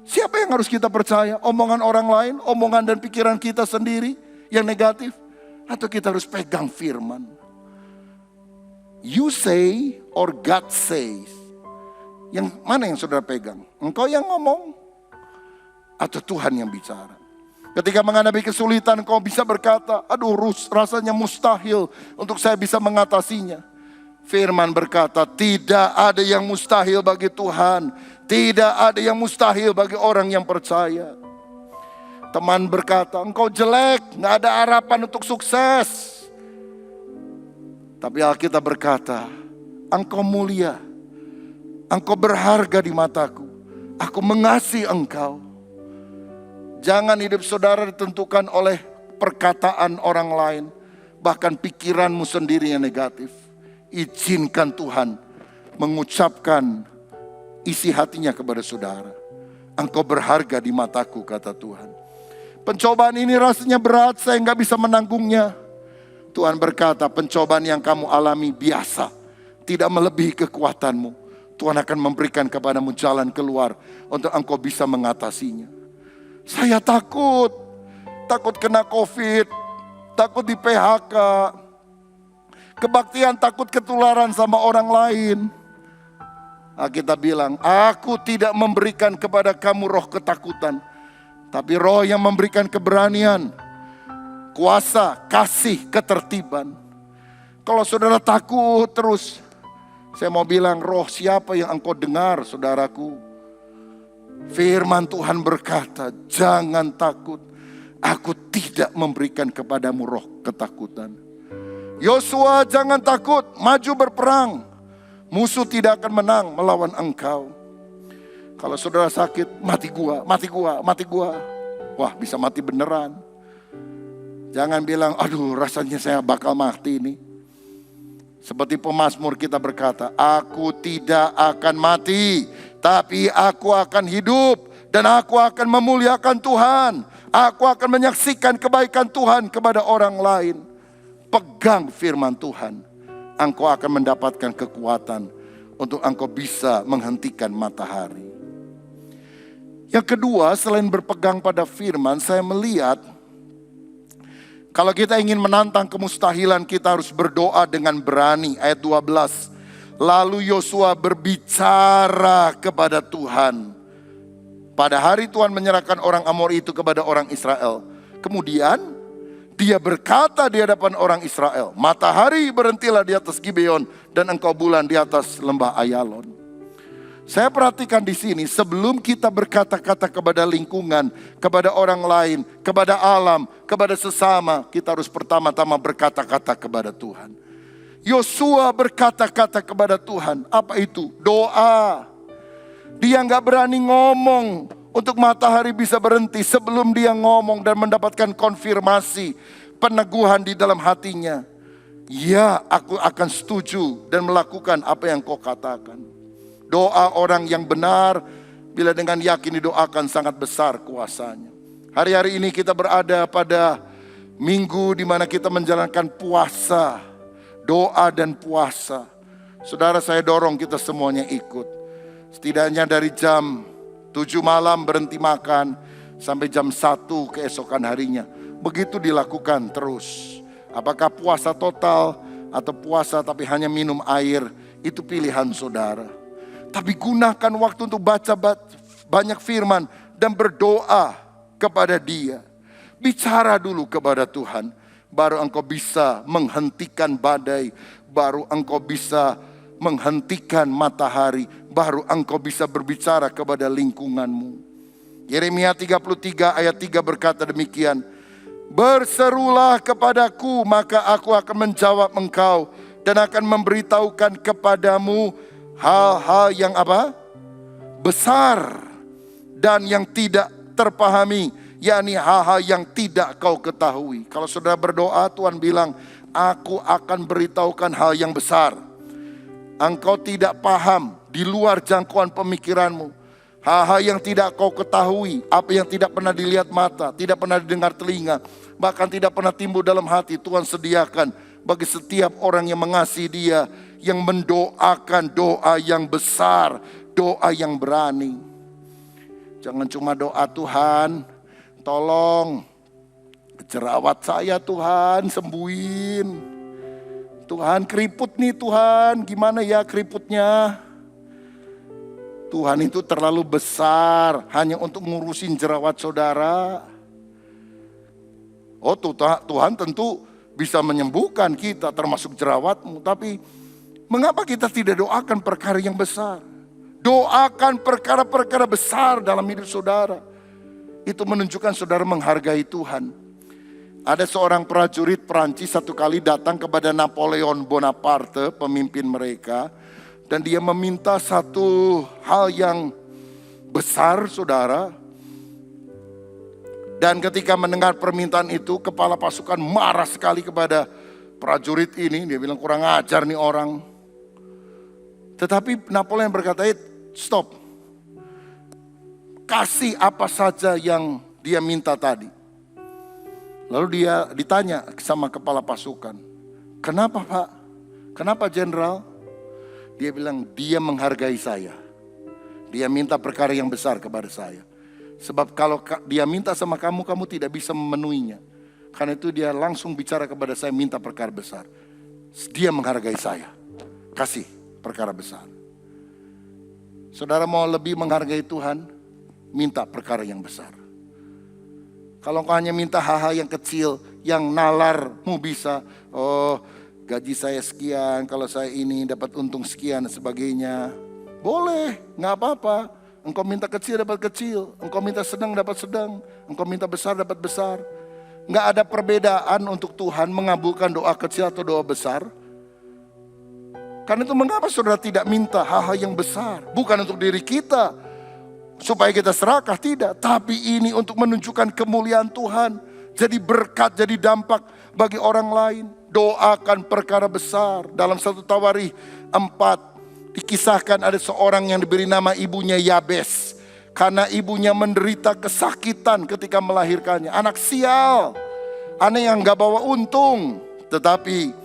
Siapa yang harus kita percaya? Omongan orang lain, omongan dan pikiran kita sendiri yang negatif? Atau kita harus pegang firman? You say or God says? Yang mana yang saudara pegang? Engkau yang ngomong? Atau Tuhan yang bicara? Ketika menghadapi kesulitan kau bisa berkata, aduh rasanya mustahil untuk saya bisa mengatasinya. Firman berkata, tidak ada yang mustahil bagi Tuhan. Tidak ada yang mustahil bagi orang yang percaya. Teman berkata, engkau jelek, gak ada harapan untuk sukses. Tapi Alkitab berkata, engkau mulia. Engkau berharga di mataku. Aku mengasihi engkau. Jangan hidup saudara ditentukan oleh perkataan orang lain. Bahkan pikiranmu sendiri yang negatif. Izinkan Tuhan mengucapkan isi hatinya kepada saudara. Engkau berharga di mataku, kata Tuhan. Pencobaan ini rasanya berat, saya gak bisa menanggungnya. Tuhan berkata, pencobaan yang kamu alami biasa, tidak melebihi kekuatanmu. Tuhan akan memberikan kepadamu jalan keluar untuk engkau bisa mengatasinya. Saya takut kena COVID, takut di PHK. Kebaktian takut ketularan sama orang lain. Kita bilang, aku tidak memberikan kepada kamu roh ketakutan, tapi roh yang memberikan keberanian, kuasa, kasih, ketertiban. Kalau saudara takut terus, saya mau bilang, roh siapa yang engkau dengar, saudaraku? Firman Tuhan berkata, jangan takut, aku tidak memberikan kepadamu roh ketakutan. Yosua, jangan takut, maju berperang. Musuh tidak akan menang melawan engkau. Kalau saudara sakit, mati gua. Wah, bisa mati beneran. Jangan bilang, aduh rasanya saya bakal mati ini. Seperti pemazmur kita berkata, aku tidak akan mati, tapi aku akan hidup. Dan aku akan memuliakan Tuhan. Aku akan menyaksikan kebaikan Tuhan kepada orang lain. Pegang firman Tuhan. Engkau akan mendapatkan kekuatan untuk engkau bisa menghentikan matahari. Yang kedua, selain berpegang pada firman, saya melihat kalau kita ingin menantang kemustahilan, kita harus berdoa dengan berani. Ayat 12. Lalu Yosua berbicara kepada Tuhan. Pada hari Tuhan menyerahkan orang Amor itu kepada orang Israel. Kemudian dia berkata di hadapan orang Israel, matahari berhentilah di atas Gibeon dan engkau bulan di atas lembah Ayalon. Saya perhatikan di sini, sebelum kita berkata-kata kepada lingkungan, kepada orang lain, kepada alam, kepada sesama, kita harus pertama-tama berkata-kata kepada Tuhan. Yosua berkata-kata kepada Tuhan, apa itu? Doa. Dia gak berani ngomong untuk matahari bisa berhenti sebelum dia ngomong dan mendapatkan konfirmasi, peneguhan di dalam hatinya. Ya, aku akan setuju dan melakukan apa yang kau katakan. Doa orang yang benar, bila dengan yakin didoakan, sangat besar kuasanya. Hari-hari ini kita berada pada minggu di mana kita menjalankan puasa, doa dan puasa. Saudara, saya dorong kita semuanya ikut. Setidaknya dari jam 7 malam berhenti makan sampai jam 1 keesokan harinya. Begitu dilakukan terus. Apakah puasa total atau puasa tapi hanya minum air, itu pilihan saudara. Tapi gunakan waktu untuk baca banyak firman dan berdoa kepada Dia. Bicara dulu kepada Tuhan, baru engkau bisa menghentikan badai, baru engkau bisa menghentikan matahari, baru engkau bisa berbicara kepada lingkunganmu. Yeremia 33 ayat 3 berkata demikian, berserulah kepadaku, maka aku akan menjawab engkau dan akan memberitahukan kepadamu hal-hal yang apa? Besar dan yang tidak terpahami, yakni hal-hal yang tidak kau ketahui. Kalau saudara berdoa, Tuhan bilang, aku akan beritahukan hal yang besar. Engkau tidak paham, di luar jangkauan pemikiranmu. Hal-hal yang tidak kau ketahui, apa yang tidak pernah dilihat mata, tidak pernah didengar telinga, bahkan tidak pernah timbul dalam hati, Tuhan sediakan bagi setiap orang yang mengasihi Dia, yang mendoakan doa yang besar, doa yang berani. Jangan cuma doa, Tuhan, tolong jerawat saya Tuhan, sembuhin. Tuhan, keriput nih Tuhan, gimana ya keriputnya? Tuhan itu terlalu besar hanya untuk ngurusin jerawat saudara. Oh Tuhan tentu bisa menyembuhkan kita termasuk jerawatmu. Tapi mengapa kita tidak doakan perkara yang besar? Doakan perkara-perkara besar dalam hidup saudara. Itu menunjukkan saudara menghargai Tuhan. Ada seorang prajurit Prancis satu kali datang kepada Napoleon Bonaparte, pemimpin mereka. Dan dia meminta satu hal yang besar, saudara. Dan ketika mendengar permintaan itu, kepala pasukan marah sekali kepada prajurit ini. Dia bilang, kurang ajar nih orang. Tetapi Napoleon berkata, stop. Kasih apa saja yang dia minta tadi. Lalu dia ditanya sama kepala pasukan, kenapa Pak? Kenapa Jenderal? Dia bilang, dia menghargai saya. Dia minta perkara yang besar kepada saya. Sebab kalau dia minta sama kamu, kamu tidak bisa memenuhinya. Karena itu dia langsung bicara kepada saya, minta perkara besar. Dia menghargai saya. Kasih perkara besar. Saudara mau lebih menghargai Tuhan, minta perkara yang besar. Kalau kau hanya minta hal-hal yang kecil, yang nalarmu bisa, oh gaji saya sekian, kalau saya ini dapat untung sekian dan sebagainya. Boleh, gak apa-apa. Engkau minta kecil dapat kecil, engkau minta sedang dapat sedang, engkau minta besar dapat besar. Gak ada perbedaan untuk Tuhan mengabulkan doa kecil atau doa besar. Karena itu mengapa saudara tidak minta hal-hal yang besar? Bukan untuk diri kita, supaya kita serakah, tidak. Tapi ini untuk menunjukkan kemuliaan Tuhan. Jadi berkat, jadi dampak bagi orang lain. Doakan perkara besar. Dalam 1 Tawarikh 4 dikisahkan ada seorang yang diberi nama ibunya Yabes. Karena ibunya menderita kesakitan ketika melahirkannya. Anak sial, anak yang gak bawa untung. Tetapi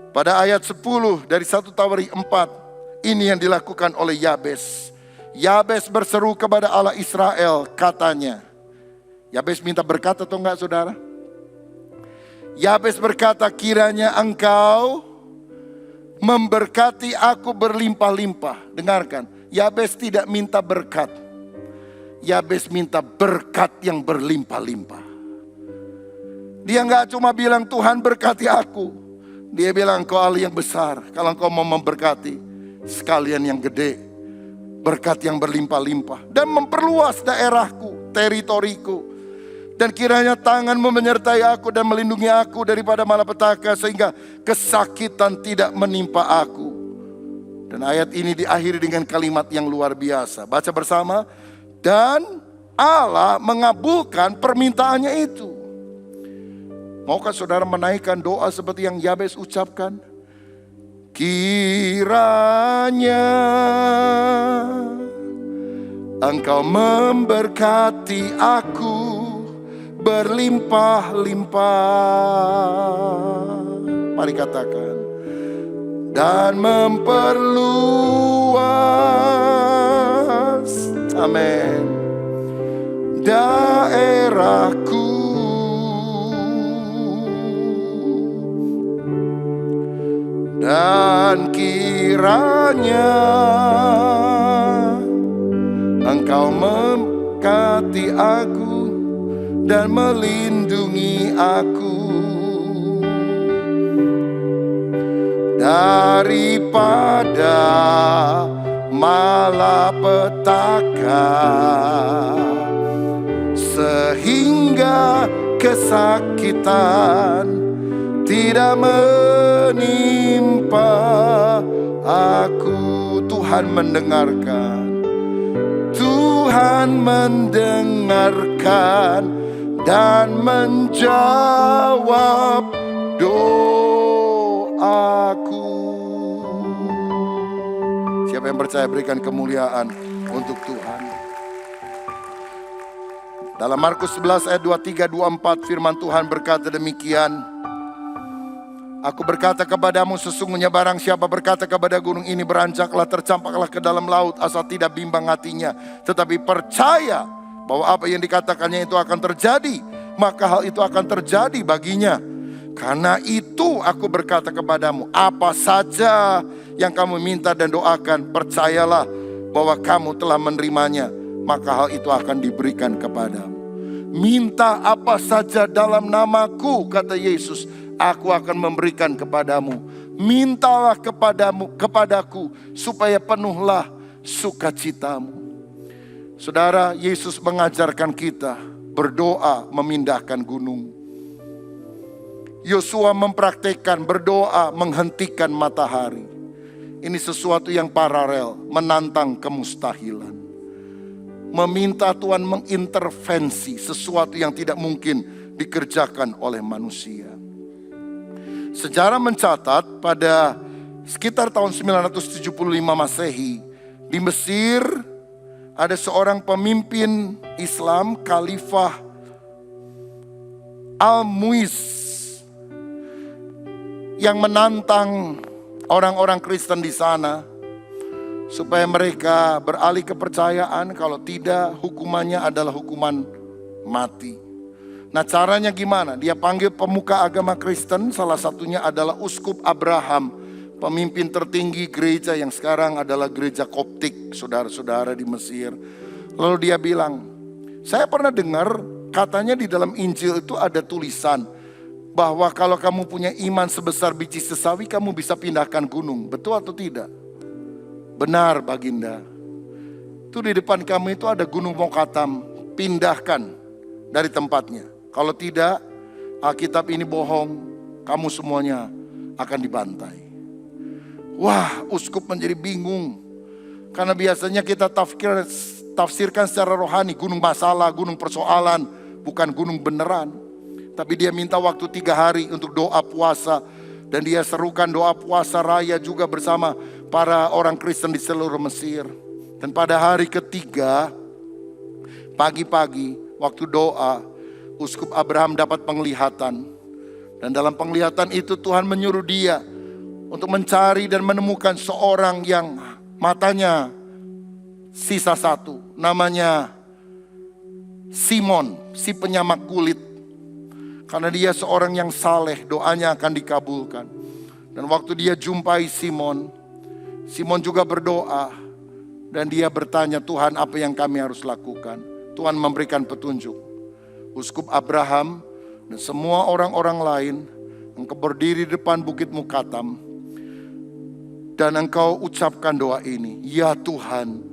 pada ayat 10 dari 1 Tawarikh 4, ini yang dilakukan oleh Yabes. Yabes berseru kepada Allah Israel, katanya. Yabes minta berkat atau enggak saudara? Yabes berkata, kiranya engkau memberkati aku berlimpah-limpah. Dengarkan, Yabes tidak minta berkat. Yabes minta berkat yang berlimpah-limpah. Dia enggak cuma bilang Tuhan berkati aku. Dia bilang engkau Allah yang besar. Kalau engkau mau memberkati, sekalian yang gede, berkat yang berlimpah-limpah. Dan memperluas daerahku, teritoriku. Dan kiranya tanganmu menyertai aku dan melindungi aku daripada malapetaka, sehingga kesakitan tidak menimpa aku. Dan ayat ini diakhiri dengan kalimat yang luar biasa. Baca bersama. Dan Allah mengabulkan permintaannya itu. Maukah saudara menaikkan doa seperti yang Yabes ucapkan? Kiranya engkau memberkati aku berlimpah-limpah. Mari katakan. Dan memperluas, amin, daerahku. Dan kiranya engkau memberkati aku dan melindungi aku daripada malapetaka, sehingga kesakitan tidak menimpa aku. Tuhan mendengarkan. Tuhan mendengarkan dan menjawab doaku. Siapa yang percaya berikan kemuliaan untuk Tuhan. Dalam Markus 11 ayat 23-24 firman Tuhan berkata demikian. Aku berkata kepadamu, sesungguhnya barang siapa berkata kepada gunung ini beranjaklah, tercampaklah ke dalam laut, asal tidak bimbang hatinya, tetapi percaya bahwa apa yang dikatakannya itu akan terjadi, maka hal itu akan terjadi baginya. Karena itu aku berkata kepadamu, apa saja yang kamu minta dan doakan, percayalah bahwa kamu telah menerimanya, maka hal itu akan diberikan kepadamu. Minta apa saja dalam namaku, kata Yesus, aku akan memberikan kepadamu. Mintalah kepadaku supaya penuhlah sukacitamu. Saudara, Yesus mengajarkan kita berdoa memindahkan gunung. Yosua mempraktekkan berdoa menghentikan matahari. Ini sesuatu yang paralel, menantang kemustahilan. Meminta Tuhan mengintervensi sesuatu yang tidak mungkin dikerjakan oleh manusia. Sejarah mencatat pada sekitar tahun 975 Masehi, di Mesir ada seorang pemimpin Islam, Khalifah Al-Muiz, yang menantang orang-orang Kristen di sana supaya mereka beralih kepercayaan, kalau tidak hukumannya adalah hukuman mati. Nah, caranya gimana? Dia panggil pemuka agama Kristen, salah satunya adalah Uskup Abraham, pemimpin tertinggi gereja yang sekarang adalah gereja Koptik, saudara-saudara di Mesir. Lalu dia bilang, saya pernah dengar katanya di dalam Injil itu ada tulisan bahwa kalau kamu punya iman sebesar biji sesawi, kamu bisa pindahkan gunung. Betul atau tidak? Benar, Baginda. Itu di depan kamu itu ada gunung Mokatam, pindahkan dari tempatnya. Kalau tidak, Alkitab ini bohong, kamu semuanya akan dibantai. Wah, uskup menjadi bingung. Karena biasanya kita tafsirkan secara rohani, gunung masalah, gunung persoalan, bukan gunung beneran. Tapi dia minta waktu 3 hari untuk doa puasa. Dan dia serukan doa puasa raya juga bersama para orang Kristen di seluruh Mesir. Dan pada hari ketiga, pagi-pagi, waktu doa, Uskup Abraham dapat penglihatan. Dan dalam penglihatan itu Tuhan menyuruh dia untuk mencari dan menemukan seorang yang matanya sisa satu. Namanya Simon, si penyamak kulit. Karena dia seorang yang saleh, doanya akan dikabulkan. Dan waktu dia jumpai Simon, Simon juga berdoa. Dan dia bertanya, Tuhan, apa yang kami harus lakukan? Tuhan memberikan petunjuk. Uskup Abraham dan semua orang-orang lain, engkau berdiri di depan bukit Mukatam. Dan engkau ucapkan doa ini, ya Tuhan,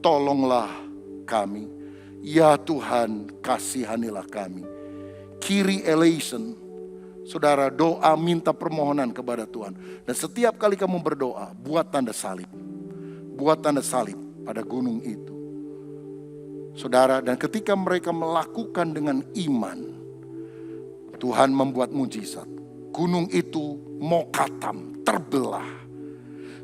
tolonglah kami. Ya Tuhan, kasihanilah kami. Kyrie eleison. Saudara, doa minta permohonan kepada Tuhan. Dan setiap kali kamu berdoa, buat tanda salib. Buat tanda salib pada gunung itu. Saudara, dan ketika mereka melakukan dengan iman, Tuhan membuat mujizat. Gunung itu Mokatam, terbelah.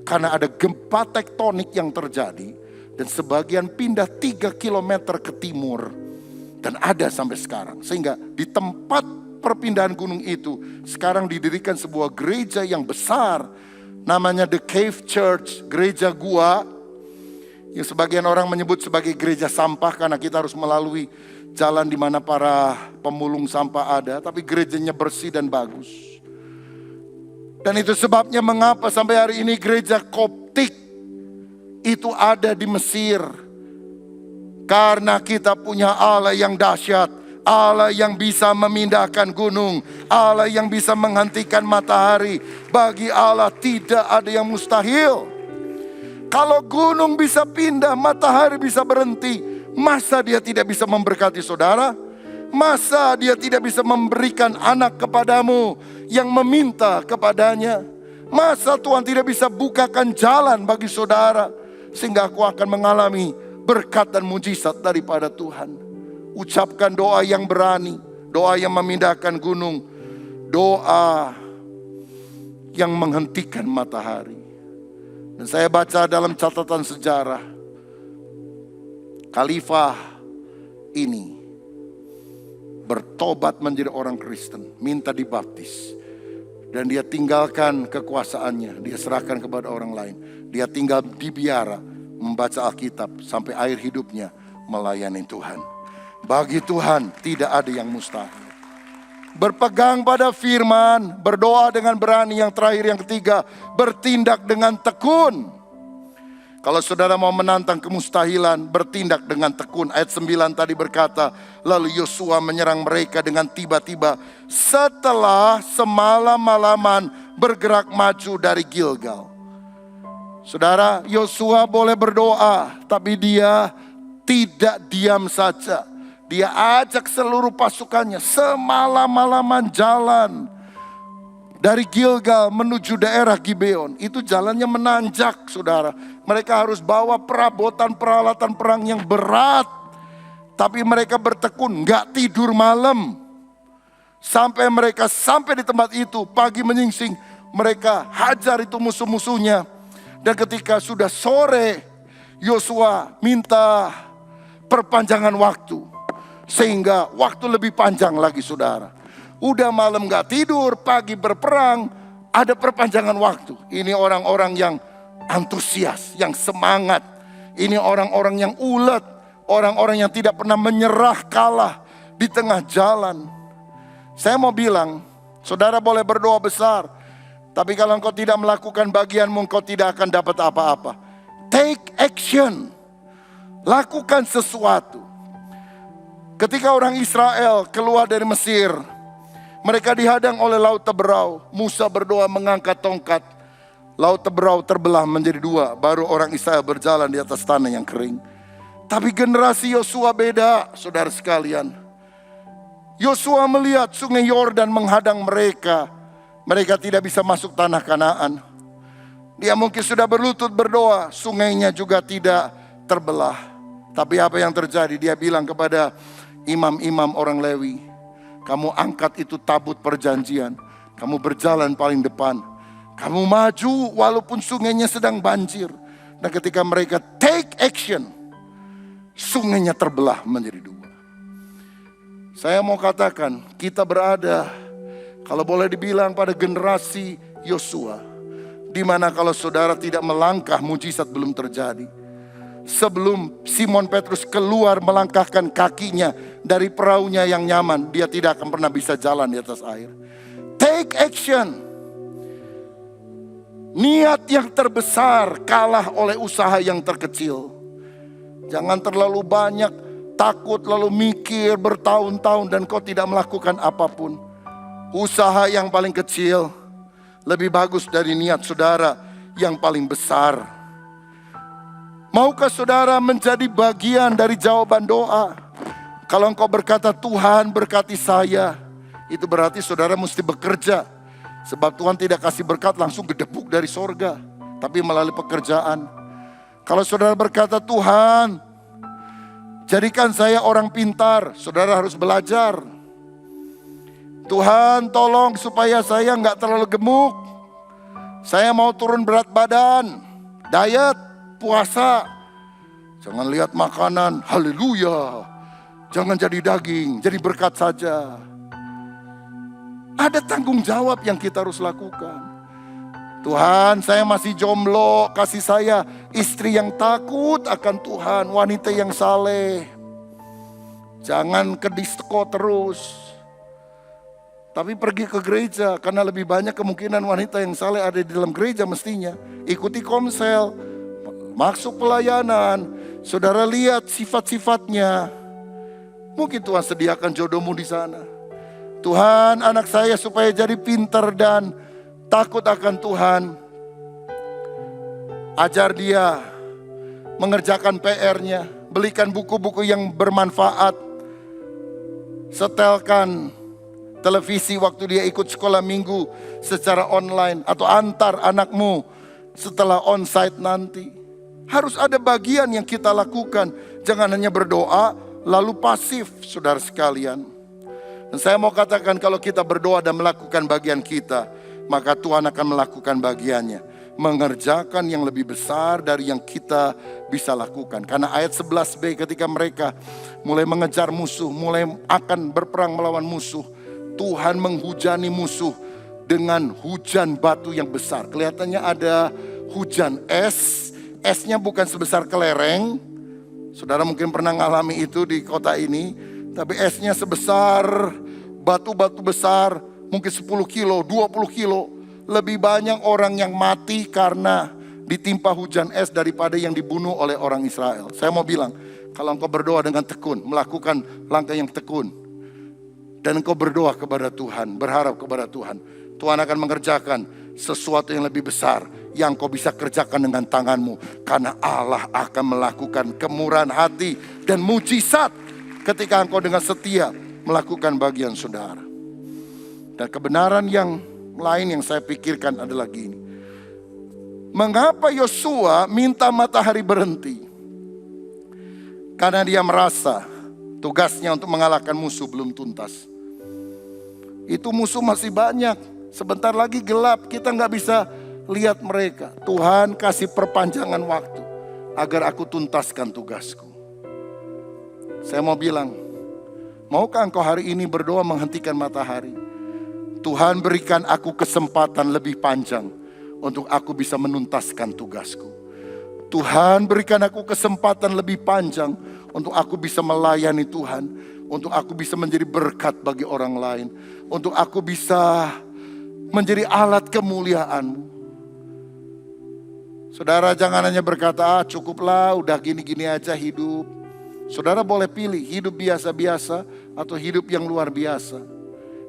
Karena ada gempa tektonik yang terjadi. Dan sebagian pindah 3 kilometer ke timur. Dan ada sampai sekarang. Sehingga di tempat perpindahan gunung itu, sekarang didirikan sebuah gereja yang besar. Namanya The Cave Church, gereja gua. Yang sebagian orang menyebut sebagai gereja sampah karena kita harus melalui jalan di mana para pemulung sampah ada. Tapi gerejanya bersih dan bagus. Dan itu sebabnya mengapa sampai hari ini gereja Koptik itu ada di Mesir. Karena kita punya Allah yang dahsyat. Allah yang bisa memindahkan gunung. Allah yang bisa menghentikan matahari. Bagi Allah tidak ada yang mustahil. Kalau gunung bisa pindah, matahari bisa berhenti. Masa dia tidak bisa memberkati saudara? Masa dia tidak bisa memberikan anak kepadamu yang meminta kepadanya? Masa Tuhan tidak bisa bukakan jalan bagi saudara? Sehingga aku akan mengalami berkat dan mujizat daripada Tuhan. Ucapkan doa yang berani. Doa yang memindahkan gunung. Doa yang menghentikan matahari. Dan saya baca dalam catatan sejarah, Khalifah ini bertobat menjadi orang Kristen, minta dibaptis. Dan dia tinggalkan kekuasaannya, dia serahkan kepada orang lain. Dia tinggal di biara, membaca Alkitab sampai akhir hidupnya melayani Tuhan. Bagi Tuhan tidak ada yang mustahil. Berpegang pada firman, berdoa dengan berani. Yang terakhir, yang ketiga, bertindak dengan tekun. Kalau saudara mau menantang kemustahilan, bertindak dengan tekun. Ayat 9 tadi berkata, lalu Yosua menyerang mereka dengan tiba-tiba setelah semalam-malaman bergerak maju dari Gilgal. Saudara, Yosua boleh berdoa, tapi dia tidak diam saja. Dia ajak seluruh pasukannya semalam-malaman jalan dari Gilgal menuju daerah Gibeon. Itu jalannya menanjak, saudara. Mereka harus bawa perabotan peralatan perang yang berat. Tapi mereka bertekun, gak tidur malam. Sampai mereka sampai di tempat itu, pagi menyingsing, mereka hajar itu musuh-musuhnya. Dan ketika sudah sore, Yosua minta perpanjangan waktu. Sehingga waktu lebih panjang lagi, saudara. Udah malam gak tidur, pagi berperang, ada perpanjangan waktu. Ini orang-orang yang antusias, yang semangat. Ini orang-orang yang ulet, orang-orang yang tidak pernah menyerah kalah di tengah jalan. Saya mau bilang, saudara boleh berdoa besar, Tapi kalau engkau tidak melakukan bagianmu, engkau tidak akan dapat apa-apa. Take action. Lakukan sesuatu. Ketika orang Israel keluar dari Mesir, mereka dihadang oleh Laut Teberau. Musa berdoa mengangkat tongkat. Laut Teberau terbelah menjadi dua. Baru orang Israel berjalan di atas tanah yang kering. Tapi generasi Yosua beda, saudara sekalian. Yosua melihat sungai Yordan menghadang mereka. Mereka tidak bisa masuk tanah Kanaan. Dia mungkin sudah berlutut berdoa, sungainya juga tidak terbelah. Tapi apa yang terjadi? Dia bilang kepada imam-imam orang Lewi, kamu angkat itu tabut perjanjian. Kamu berjalan paling depan. Kamu maju walaupun sungainya sedang banjir. Dan ketika mereka take action, sungainya terbelah menjadi dua. Saya mau katakan, kita berada, kalau boleh dibilang, pada generasi Yosua, di mana kalau saudara tidak melangkah, mujizat belum terjadi. Sebelum Simon Petrus keluar melangkahkan kakinya dari perahunya yang nyaman, dia tidak akan pernah bisa jalan di atas air. Take action. Niat yang terbesar kalah oleh usaha yang terkecil. Jangan terlalu banyak takut lalu mikir bertahun-tahun dan kau tidak melakukan apapun. Usaha yang paling kecil lebih bagus dari niat saudara yang paling besar. Maukah saudara menjadi bagian dari jawaban doa? Kalau engkau berkata, Tuhan berkati saya, itu berarti saudara mesti bekerja. Sebab Tuhan tidak kasih berkat langsung gedebuk dari sorga, tapi melalui pekerjaan. Kalau saudara berkata, Tuhan jadikan saya orang pintar, saudara harus belajar. Tuhan tolong supaya saya nggak terlalu gemuk. Saya mau turun berat badan, diet, puasa. Jangan lihat makanan, haleluya. Jangan jadi daging, jadi berkat saja. Ada tanggung jawab yang kita harus lakukan. Tuhan, saya masih jomblo, kasih saya istri yang takut akan Tuhan, wanita yang saleh. Jangan ke disko terus. Tapi pergi ke gereja, karena lebih banyak kemungkinan wanita yang saleh ada di dalam gereja mestinya. Ikuti komsel, masuk pelayanan, saudara lihat sifat-sifatnya. Mungkin Tuhan sediakan jodohmu di sana. Tuhan, anak saya supaya jadi pintar dan takut akan Tuhan. Ajar dia mengerjakan PR-nya, belikan buku-buku yang bermanfaat. Setelkan televisi waktu dia ikut sekolah minggu secara online, atau antar anakmu setelah onsite nanti. Harus ada bagian yang kita lakukan. Jangan hanya berdoa lalu pasif, saudara sekalian. Dan saya mau katakan, kalau kita berdoa dan melakukan bagian kita, maka Tuhan akan melakukan bagiannya. Mengerjakan yang lebih besar dari yang kita bisa lakukan. Karena ayat 11b, ketika mereka mulai mengejar musuh, mulai akan berperang melawan musuh, Tuhan menghujani musuh dengan hujan batu yang besar. Kelihatannya ada hujan es. Esnya bukan sebesar kelereng. Saudara mungkin pernah ngalami itu di kota ini. Tapi esnya sebesar batu-batu besar, mungkin 10 kilo, 20 kilo. Lebih banyak orang yang mati karena ditimpa hujan es daripada yang dibunuh oleh orang Israel. Saya mau bilang, kalau engkau berdoa dengan tekun, melakukan langkah yang tekun, dan engkau berdoa kepada Tuhan, berharap kepada Tuhan, Tuhan akan mengerjakan sesuatu yang lebih besar yang kau bisa kerjakan dengan tanganmu. Karena Allah akan melakukan kemurahan hati dan mujizat ketika engkau dengan setia melakukan bagian saudara. Dan kebenaran yang lain yang saya pikirkan adalah gini. Mengapa Yosua minta matahari berhenti? Karena dia merasa tugasnya untuk mengalahkan musuh belum tuntas. Itu musuh masih banyak. Sebentar lagi gelap, kita nggak bisa lihat mereka. Tuhan kasih perpanjangan waktu agar aku tuntaskan tugasku. Saya mau bilang, maukah engkau hari ini berdoa menghentikan matahari? Tuhan, berikan aku kesempatan lebih panjang untuk aku bisa menuntaskan tugasku. Tuhan, berikan aku kesempatan lebih panjang untuk aku bisa melayani Tuhan. Untuk aku bisa menjadi berkat bagi orang lain. Untuk aku bisa menjadi alat kemuliaan-Mu. Saudara jangan hanya berkata, cukuplah udah gini-gini aja hidup. Saudara boleh pilih hidup biasa-biasa atau hidup yang luar biasa.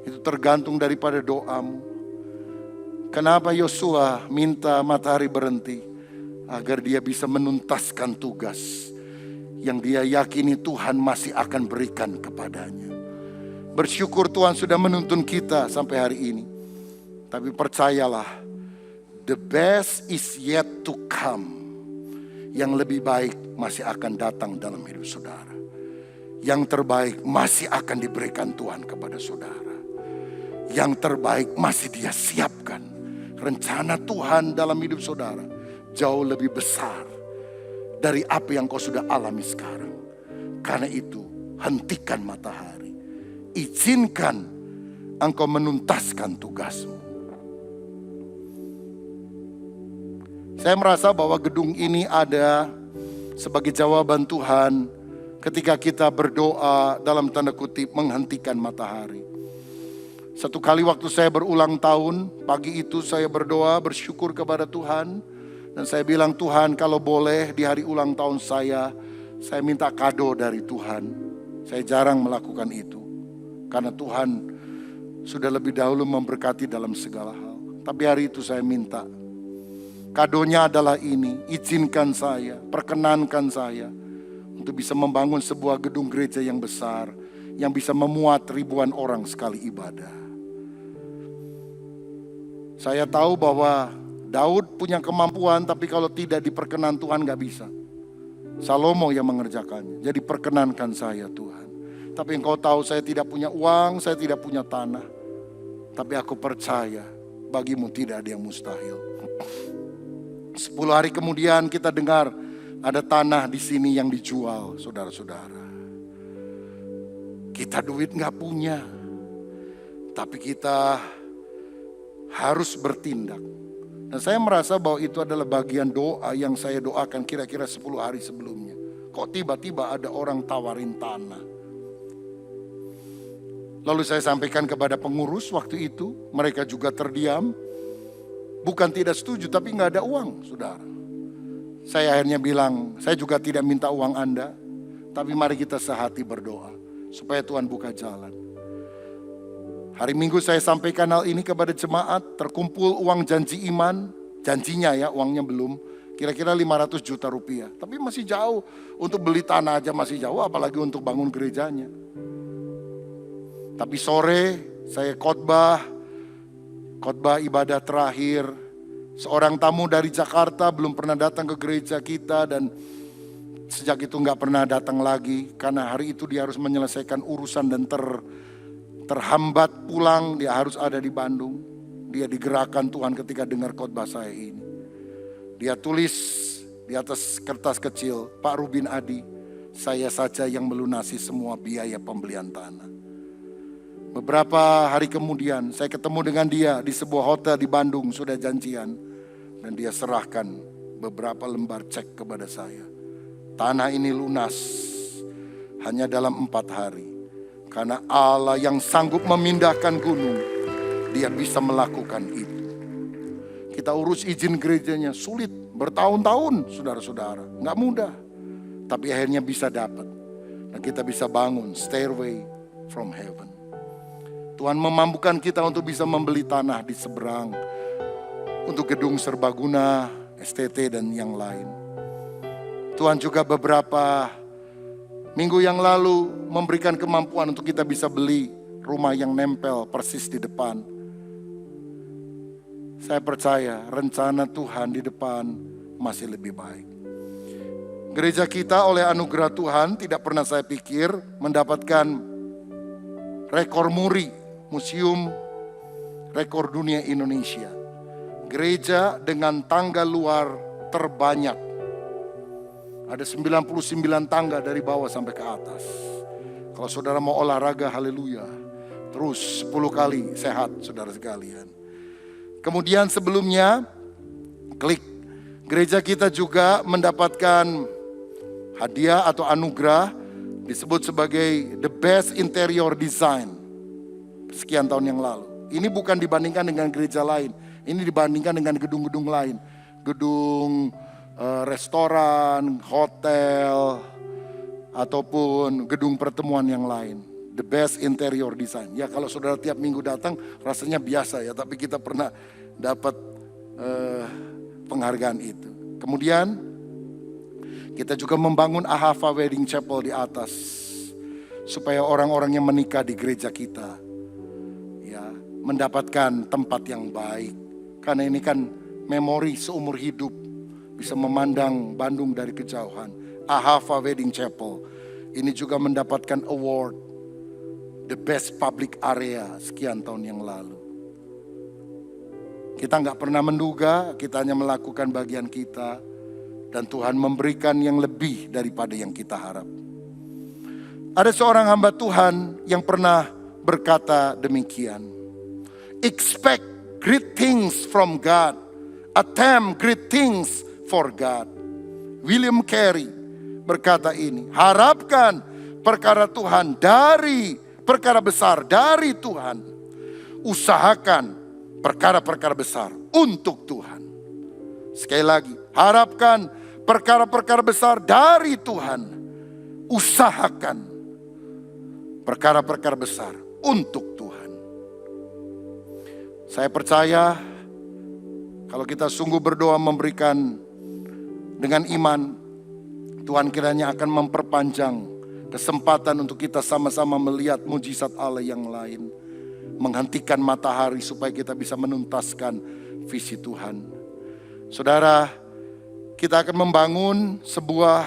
Itu tergantung daripada doamu. Kenapa Yosua minta matahari berhenti? Agar dia bisa menuntaskan tugas yang dia yakini Tuhan masih akan berikan kepadanya. Bersyukur Tuhan sudah menuntun kita sampai hari ini. Tapi percayalah, the best is yet to come. Yang lebih baik masih akan datang dalam hidup saudara. Yang terbaik masih akan diberikan Tuhan kepada saudara. Yang terbaik masih Dia siapkan. Rencana Tuhan dalam hidup saudara jauh lebih besar dari apa yang kau sudah alami sekarang. Karena itu, hentikan matahari. Izinkan engkau menuntaskan tugasmu. Saya merasa bahwa gedung ini ada sebagai jawaban Tuhan ketika kita berdoa dalam tanda kutip menghentikan matahari. Satu kali waktu saya berulang tahun, pagi itu saya berdoa bersyukur kepada Tuhan. Dan saya bilang, Tuhan kalau boleh di hari ulang tahun saya minta kado dari Tuhan. Saya jarang melakukan itu. Karena Tuhan sudah lebih dahulu memberkati dalam segala hal. Tapi hari itu saya minta. Kadonya adalah ini, izinkan saya, perkenankan saya. Untuk bisa membangun sebuah gedung gereja yang besar. Yang bisa memuat ribuan orang sekali ibadah. Saya tahu bahwa Daud punya kemampuan, tapi kalau tidak diperkenan Tuhan gak bisa. Salomo yang mengerjakannya. Jadi perkenankan saya Tuhan. Tapi engkau tahu saya tidak punya uang, saya tidak punya tanah. Tapi aku percaya bagimu tidak ada yang mustahil. 10 hari kemudian kita dengar ada tanah di sini yang dijual, saudara-saudara. Kita duit gak punya. Tapi kita harus bertindak. Dan saya merasa bahwa itu adalah bagian doa yang saya doakan kira-kira 10 hari sebelumnya. Kok tiba-tiba ada orang tawarin tanah. Lalu saya sampaikan kepada pengurus waktu itu. Mereka juga terdiam. Bukan tidak setuju tapi gak ada uang, saudara. Saya akhirnya bilang, saya juga tidak minta uang Anda. Tapi mari kita sehati berdoa. Supaya Tuhan buka jalan. Hari Minggu saya sampaikan hal ini kepada jemaat, terkumpul uang janji iman, janjinya ya, uangnya belum, kira-kira 500 juta rupiah. Tapi masih jauh, untuk beli tanah aja masih jauh, apalagi untuk bangun gerejanya. Tapi sore saya khotbah ibadah terakhir, seorang tamu dari Jakarta belum pernah datang ke gereja kita dan sejak itu gak pernah datang lagi. Karena hari itu dia harus menyelesaikan urusan dan terhambat pulang, dia harus ada di Bandung. Dia digerakkan Tuhan ketika dengar khotbah saya ini. Dia tulis di atas kertas kecil, Pak Rubin Adi, saya saja yang melunasi semua biaya pembelian tanah. Beberapa hari kemudian saya ketemu dengan dia di sebuah hotel di Bandung, sudah janjian. Dan dia serahkan beberapa lembar cek kepada saya. Tanah ini lunas hanya dalam 4 hari. Karena Allah yang sanggup memindahkan gunung, Dia bisa melakukan itu. Kita urus izin gerejanya sulit, bertahun-tahun saudara-saudara, gak mudah. Tapi akhirnya bisa dapat. Dan kita bisa bangun stairway from heaven. Tuhan memampukan kita untuk bisa membeli tanah di seberang. Untuk gedung serbaguna, STT dan yang lain. Tuhan juga beberapa minggu yang lalu memberikan kemampuan untuk kita bisa beli rumah yang nempel persis di depan. Saya percaya rencana Tuhan di depan masih lebih baik. Gereja kita oleh anugerah Tuhan tidak pernah saya pikir mendapatkan rekor muri, museum rekor dunia Indonesia. Gereja dengan tangga luar terbanyak. Ada 99 tangga dari bawah sampai ke atas. Kalau saudara mau olahraga, haleluya. Terus 10 kali sehat saudara sekalian. Kemudian sebelumnya, klik. Gereja kita juga mendapatkan hadiah atau anugerah. Disebut sebagai the best interior design. Sekian tahun yang lalu. Ini bukan dibandingkan dengan gereja lain. Ini dibandingkan dengan gedung-gedung lain. Gedung restoran, hotel, ataupun gedung pertemuan yang lain. The best interior design. Ya kalau saudara tiap minggu datang rasanya biasa ya. Tapi kita pernah dapat penghargaan itu. Kemudian kita juga membangun Ahava Wedding Chapel di atas. Supaya orang-orang yang menikah di gereja kita ya mendapatkan tempat yang baik. Karena ini kan memori seumur hidup. Bisa memandang Bandung dari kejauhan. Ahava Wedding Chapel. Ini juga mendapatkan award. The best public area sekian tahun yang lalu. Kita nggak pernah menduga, kita hanya melakukan bagian kita. Dan Tuhan memberikan yang lebih daripada yang kita harap. Ada seorang hamba Tuhan yang pernah berkata demikian. Expect great things from God. Attempt great things for God. William Carey berkata ini. Harapkan perkara Tuhan dari perkara besar dari Tuhan. Usahakan perkara-perkara besar untuk Tuhan. Sekali lagi, harapkan perkara-perkara besar dari Tuhan. Usahakan perkara-perkara besar untuk Tuhan. Saya percaya kalau kita sungguh berdoa memberikan dengan iman, Tuhan kiranya akan memperpanjang kesempatan untuk kita sama-sama melihat mujizat Allah yang lain. Menghentikan matahari supaya kita bisa menuntaskan visi Tuhan. Saudara, kita akan membangun sebuah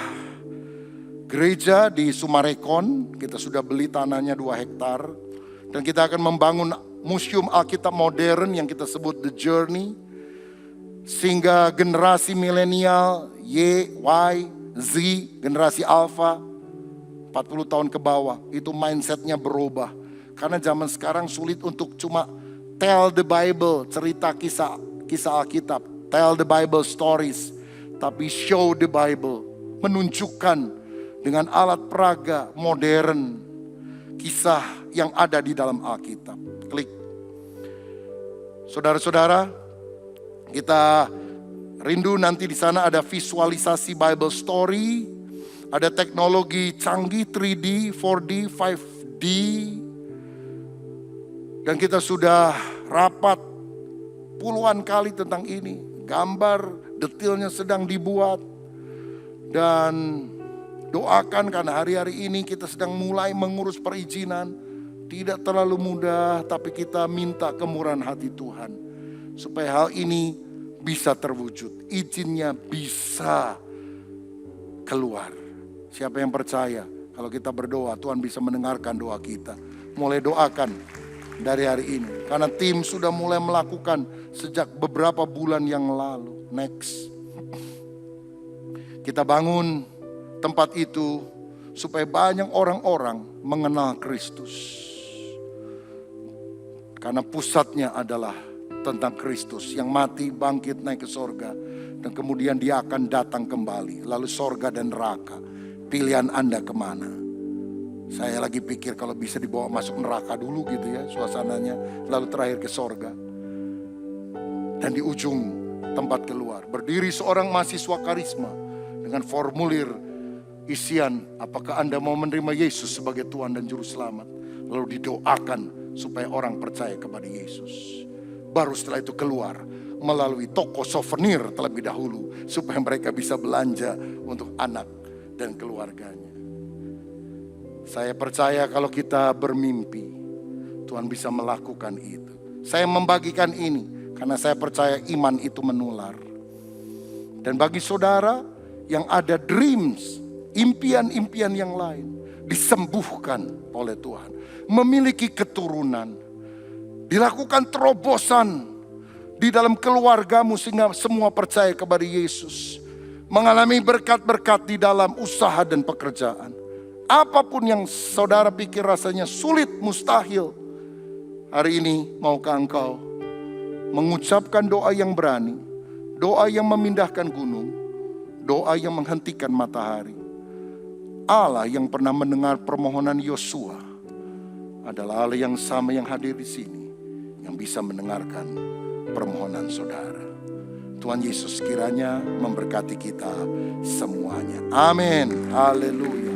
gereja di Sumarekon. Kita sudah beli tanahnya 2 hektar. Dan kita akan membangun museum Alkitab modern yang kita sebut The Journey. Sehingga generasi milenial, Y, Y, Z, generasi Alpha, 40 tahun ke bawah, itu mindsetnya berubah. Karena zaman sekarang sulit untuk cuma tell the Bible, cerita kisah Alkitab, tell the Bible stories, tapi show the Bible, menunjukkan dengan alat peraga modern kisah yang ada di dalam Alkitab. Klik. Saudara-saudara, kita rindu nanti di sana ada visualisasi Bible story, ada teknologi canggih 3D, 4D, 5D. Dan kita sudah rapat puluhan kali tentang ini. Gambar detailnya sedang dibuat. Dan doakan karena hari-hari ini kita sedang mulai mengurus perizinan. Tidak terlalu mudah, tapi kita minta kemurahan hati Tuhan. Supaya hal ini bisa terwujud. Izinnya bisa keluar. Siapa yang percaya kalau kita berdoa Tuhan bisa mendengarkan doa kita. Mulai doakan dari hari ini. Karena tim sudah mulai melakukan sejak beberapa bulan yang lalu. Next. Kita bangun tempat itu supaya banyak orang-orang mengenal Kristus. Karena pusatnya adalah tentang Kristus yang mati, bangkit, naik ke sorga. Dan kemudian dia akan datang kembali. Lalu sorga dan neraka. Pilihan Anda kemana? Saya lagi pikir kalau bisa dibawa masuk neraka dulu gitu ya suasananya. Lalu terakhir ke sorga. Dan di ujung tempat keluar. Berdiri seorang mahasiswa karisma. Dengan formulir isian. Apakah Anda mau menerima Yesus sebagai Tuhan dan Juru Selamat. Lalu didoakan supaya orang percaya kepada Yesus. Baru setelah itu keluar. Melalui toko souvenir terlebih dahulu. Supaya mereka bisa belanja untuk anak dan keluarganya. Saya percaya kalau kita bermimpi, Tuhan bisa melakukan itu. Saya membagikan ini karena saya percaya iman itu menular. Dan bagi saudara yang ada dreams, impian-impian yang lain, disembuhkan oleh Tuhan. Memiliki keturunan, dilakukan terobosan di dalam keluargamu sehingga semua percaya kepada Yesus. Mengalami berkat-berkat di dalam usaha dan pekerjaan. Apapun yang saudara pikir rasanya sulit, mustahil. Hari ini maukah engkau mengucapkan doa yang berani. Doa yang memindahkan gunung. Doa yang menghentikan matahari. Allah yang pernah mendengar permohonan Yosua adalah Allah yang sama yang hadir di sini. yang bisa mendengarkan permohonan saudara. Tuhan Yesus kiranya memberkati kita semuanya. Amin. Haleluya.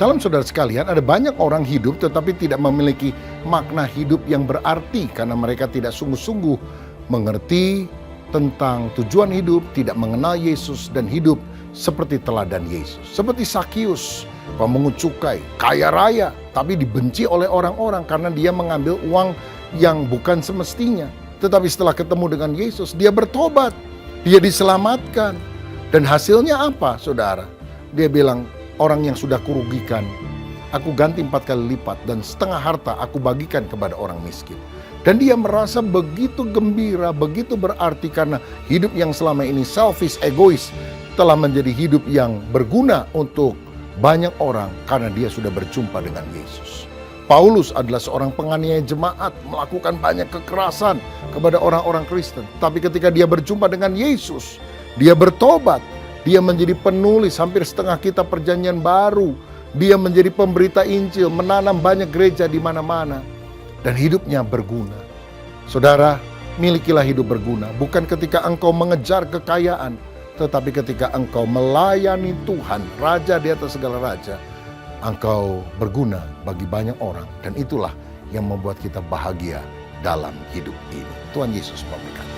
Salam saudara sekalian, ada banyak orang hidup tetapi tidak memiliki makna hidup yang berarti karena mereka tidak sungguh-sungguh mengerti tentang tujuan hidup, tidak mengenal Yesus dan hidup seperti teladan Yesus. Seperti Sakius, pemungut cukai, kaya raya, tapi dibenci oleh orang-orang karena dia mengambil uang yang bukan semestinya. Tetapi setelah ketemu dengan Yesus, dia bertobat, dia diselamatkan. Dan hasilnya apa saudara? Dia bilang, orang yang sudah kurugikan, aku ganti 4 kali lipat dan setengah harta aku bagikan kepada orang miskin. Dan dia merasa begitu gembira, begitu berarti karena hidup yang selama ini selfish, egois, telah menjadi hidup yang berguna untuk banyak orang karena dia sudah berjumpa dengan Yesus. Paulus adalah seorang penganiaya jemaat, melakukan banyak kekerasan kepada orang-orang Kristen. Tapi ketika dia berjumpa dengan Yesus, dia bertobat. Dia menjadi penulis hampir setengah kitab perjanjian baru. Dia menjadi pemberita Injil, menanam banyak gereja di mana-mana. Dan hidupnya berguna. Saudara, milikilah hidup berguna. Bukan ketika engkau mengejar kekayaan, tetapi ketika engkau melayani Tuhan, Raja di atas segala raja. Engkau berguna bagi banyak orang. Dan itulah yang membuat kita bahagia dalam hidup ini. Tuhan Yesus memberkati.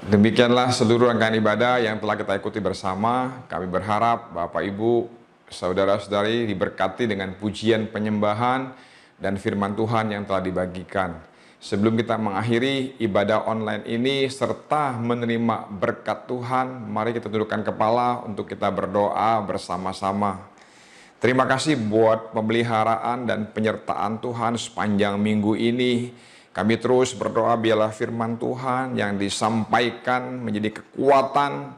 Demikianlah seluruh rangkaian ibadah yang telah kita ikuti bersama. Kami berharap Bapak Ibu, saudara-saudari diberkati dengan pujian penyembahan dan firman Tuhan yang telah dibagikan. Sebelum kita mengakhiri ibadah online ini serta menerima berkat Tuhan, mari kita tundukkan kepala untuk kita berdoa bersama-sama. Terima kasih buat pemeliharaan dan penyertaan Tuhan sepanjang minggu ini. Kami terus berdoa biarlah firman Tuhan yang disampaikan menjadi kekuatan,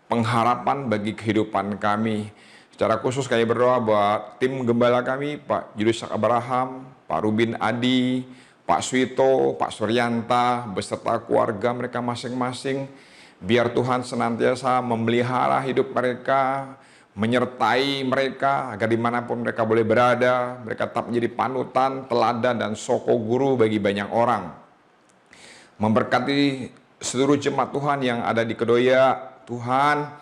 pengharapan bagi kehidupan kami. Secara khusus kami berdoa buat tim gembala kami, Pak Julius Abraham, Pak Rubin Adi, Pak Swito, Pak Suryanta, beserta keluarga mereka masing-masing. Biar Tuhan senantiasa memelihara hidup mereka, menyertai mereka agar dimanapun mereka boleh berada, mereka tetap menjadi panutan, teladan, dan soko guru bagi banyak orang. Memberkati seluruh jemaat Tuhan yang ada di Kedoya, Tuhan,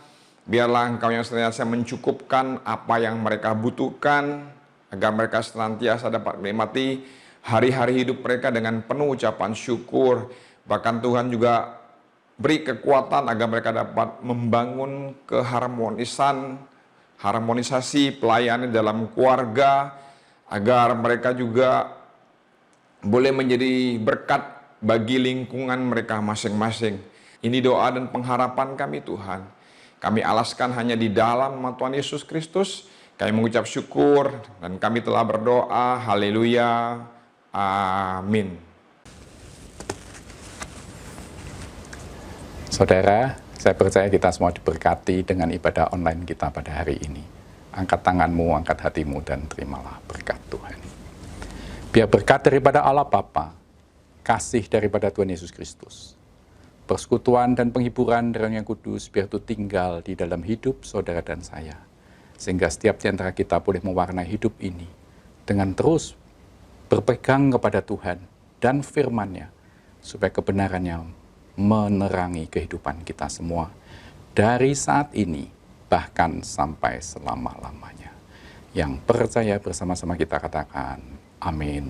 biarlah Engkau yang senantiasa mencukupkan apa yang mereka butuhkan, agar mereka senantiasa dapat menikmati hari-hari hidup mereka dengan penuh ucapan syukur. Bahkan Tuhan juga beri kekuatan agar mereka dapat membangun harmonisasi pelayanan dalam keluarga, agar mereka juga boleh menjadi berkat bagi lingkungan mereka masing-masing. Ini doa dan pengharapan kami Tuhan. Kami alaskan hanya di dalam nama Tuhan Yesus Kristus. Kami mengucap syukur dan kami telah berdoa. Haleluya. Amin. Saudara, saya percaya kita semua diberkati dengan ibadah online kita pada hari ini. Angkat tanganmu, angkat hatimu, dan terimalah berkat Tuhan. Biar berkat daripada Allah Bapa, kasih daripada Tuhan Yesus Kristus, persekutuan dan penghiburan dari Yang Kudus, biar itu tinggal di dalam hidup saudara dan saya. Sehingga setiap di antara kita boleh mewarnai hidup ini dengan terus berpegang kepada Tuhan dan firman-Nya, supaya kebenarannya menerangi kehidupan kita semua dari saat ini bahkan sampai selama-lamanya. Yang percaya bersama-sama kita katakan amin.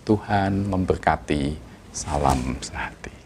Tuhan memberkati. Salam sehati.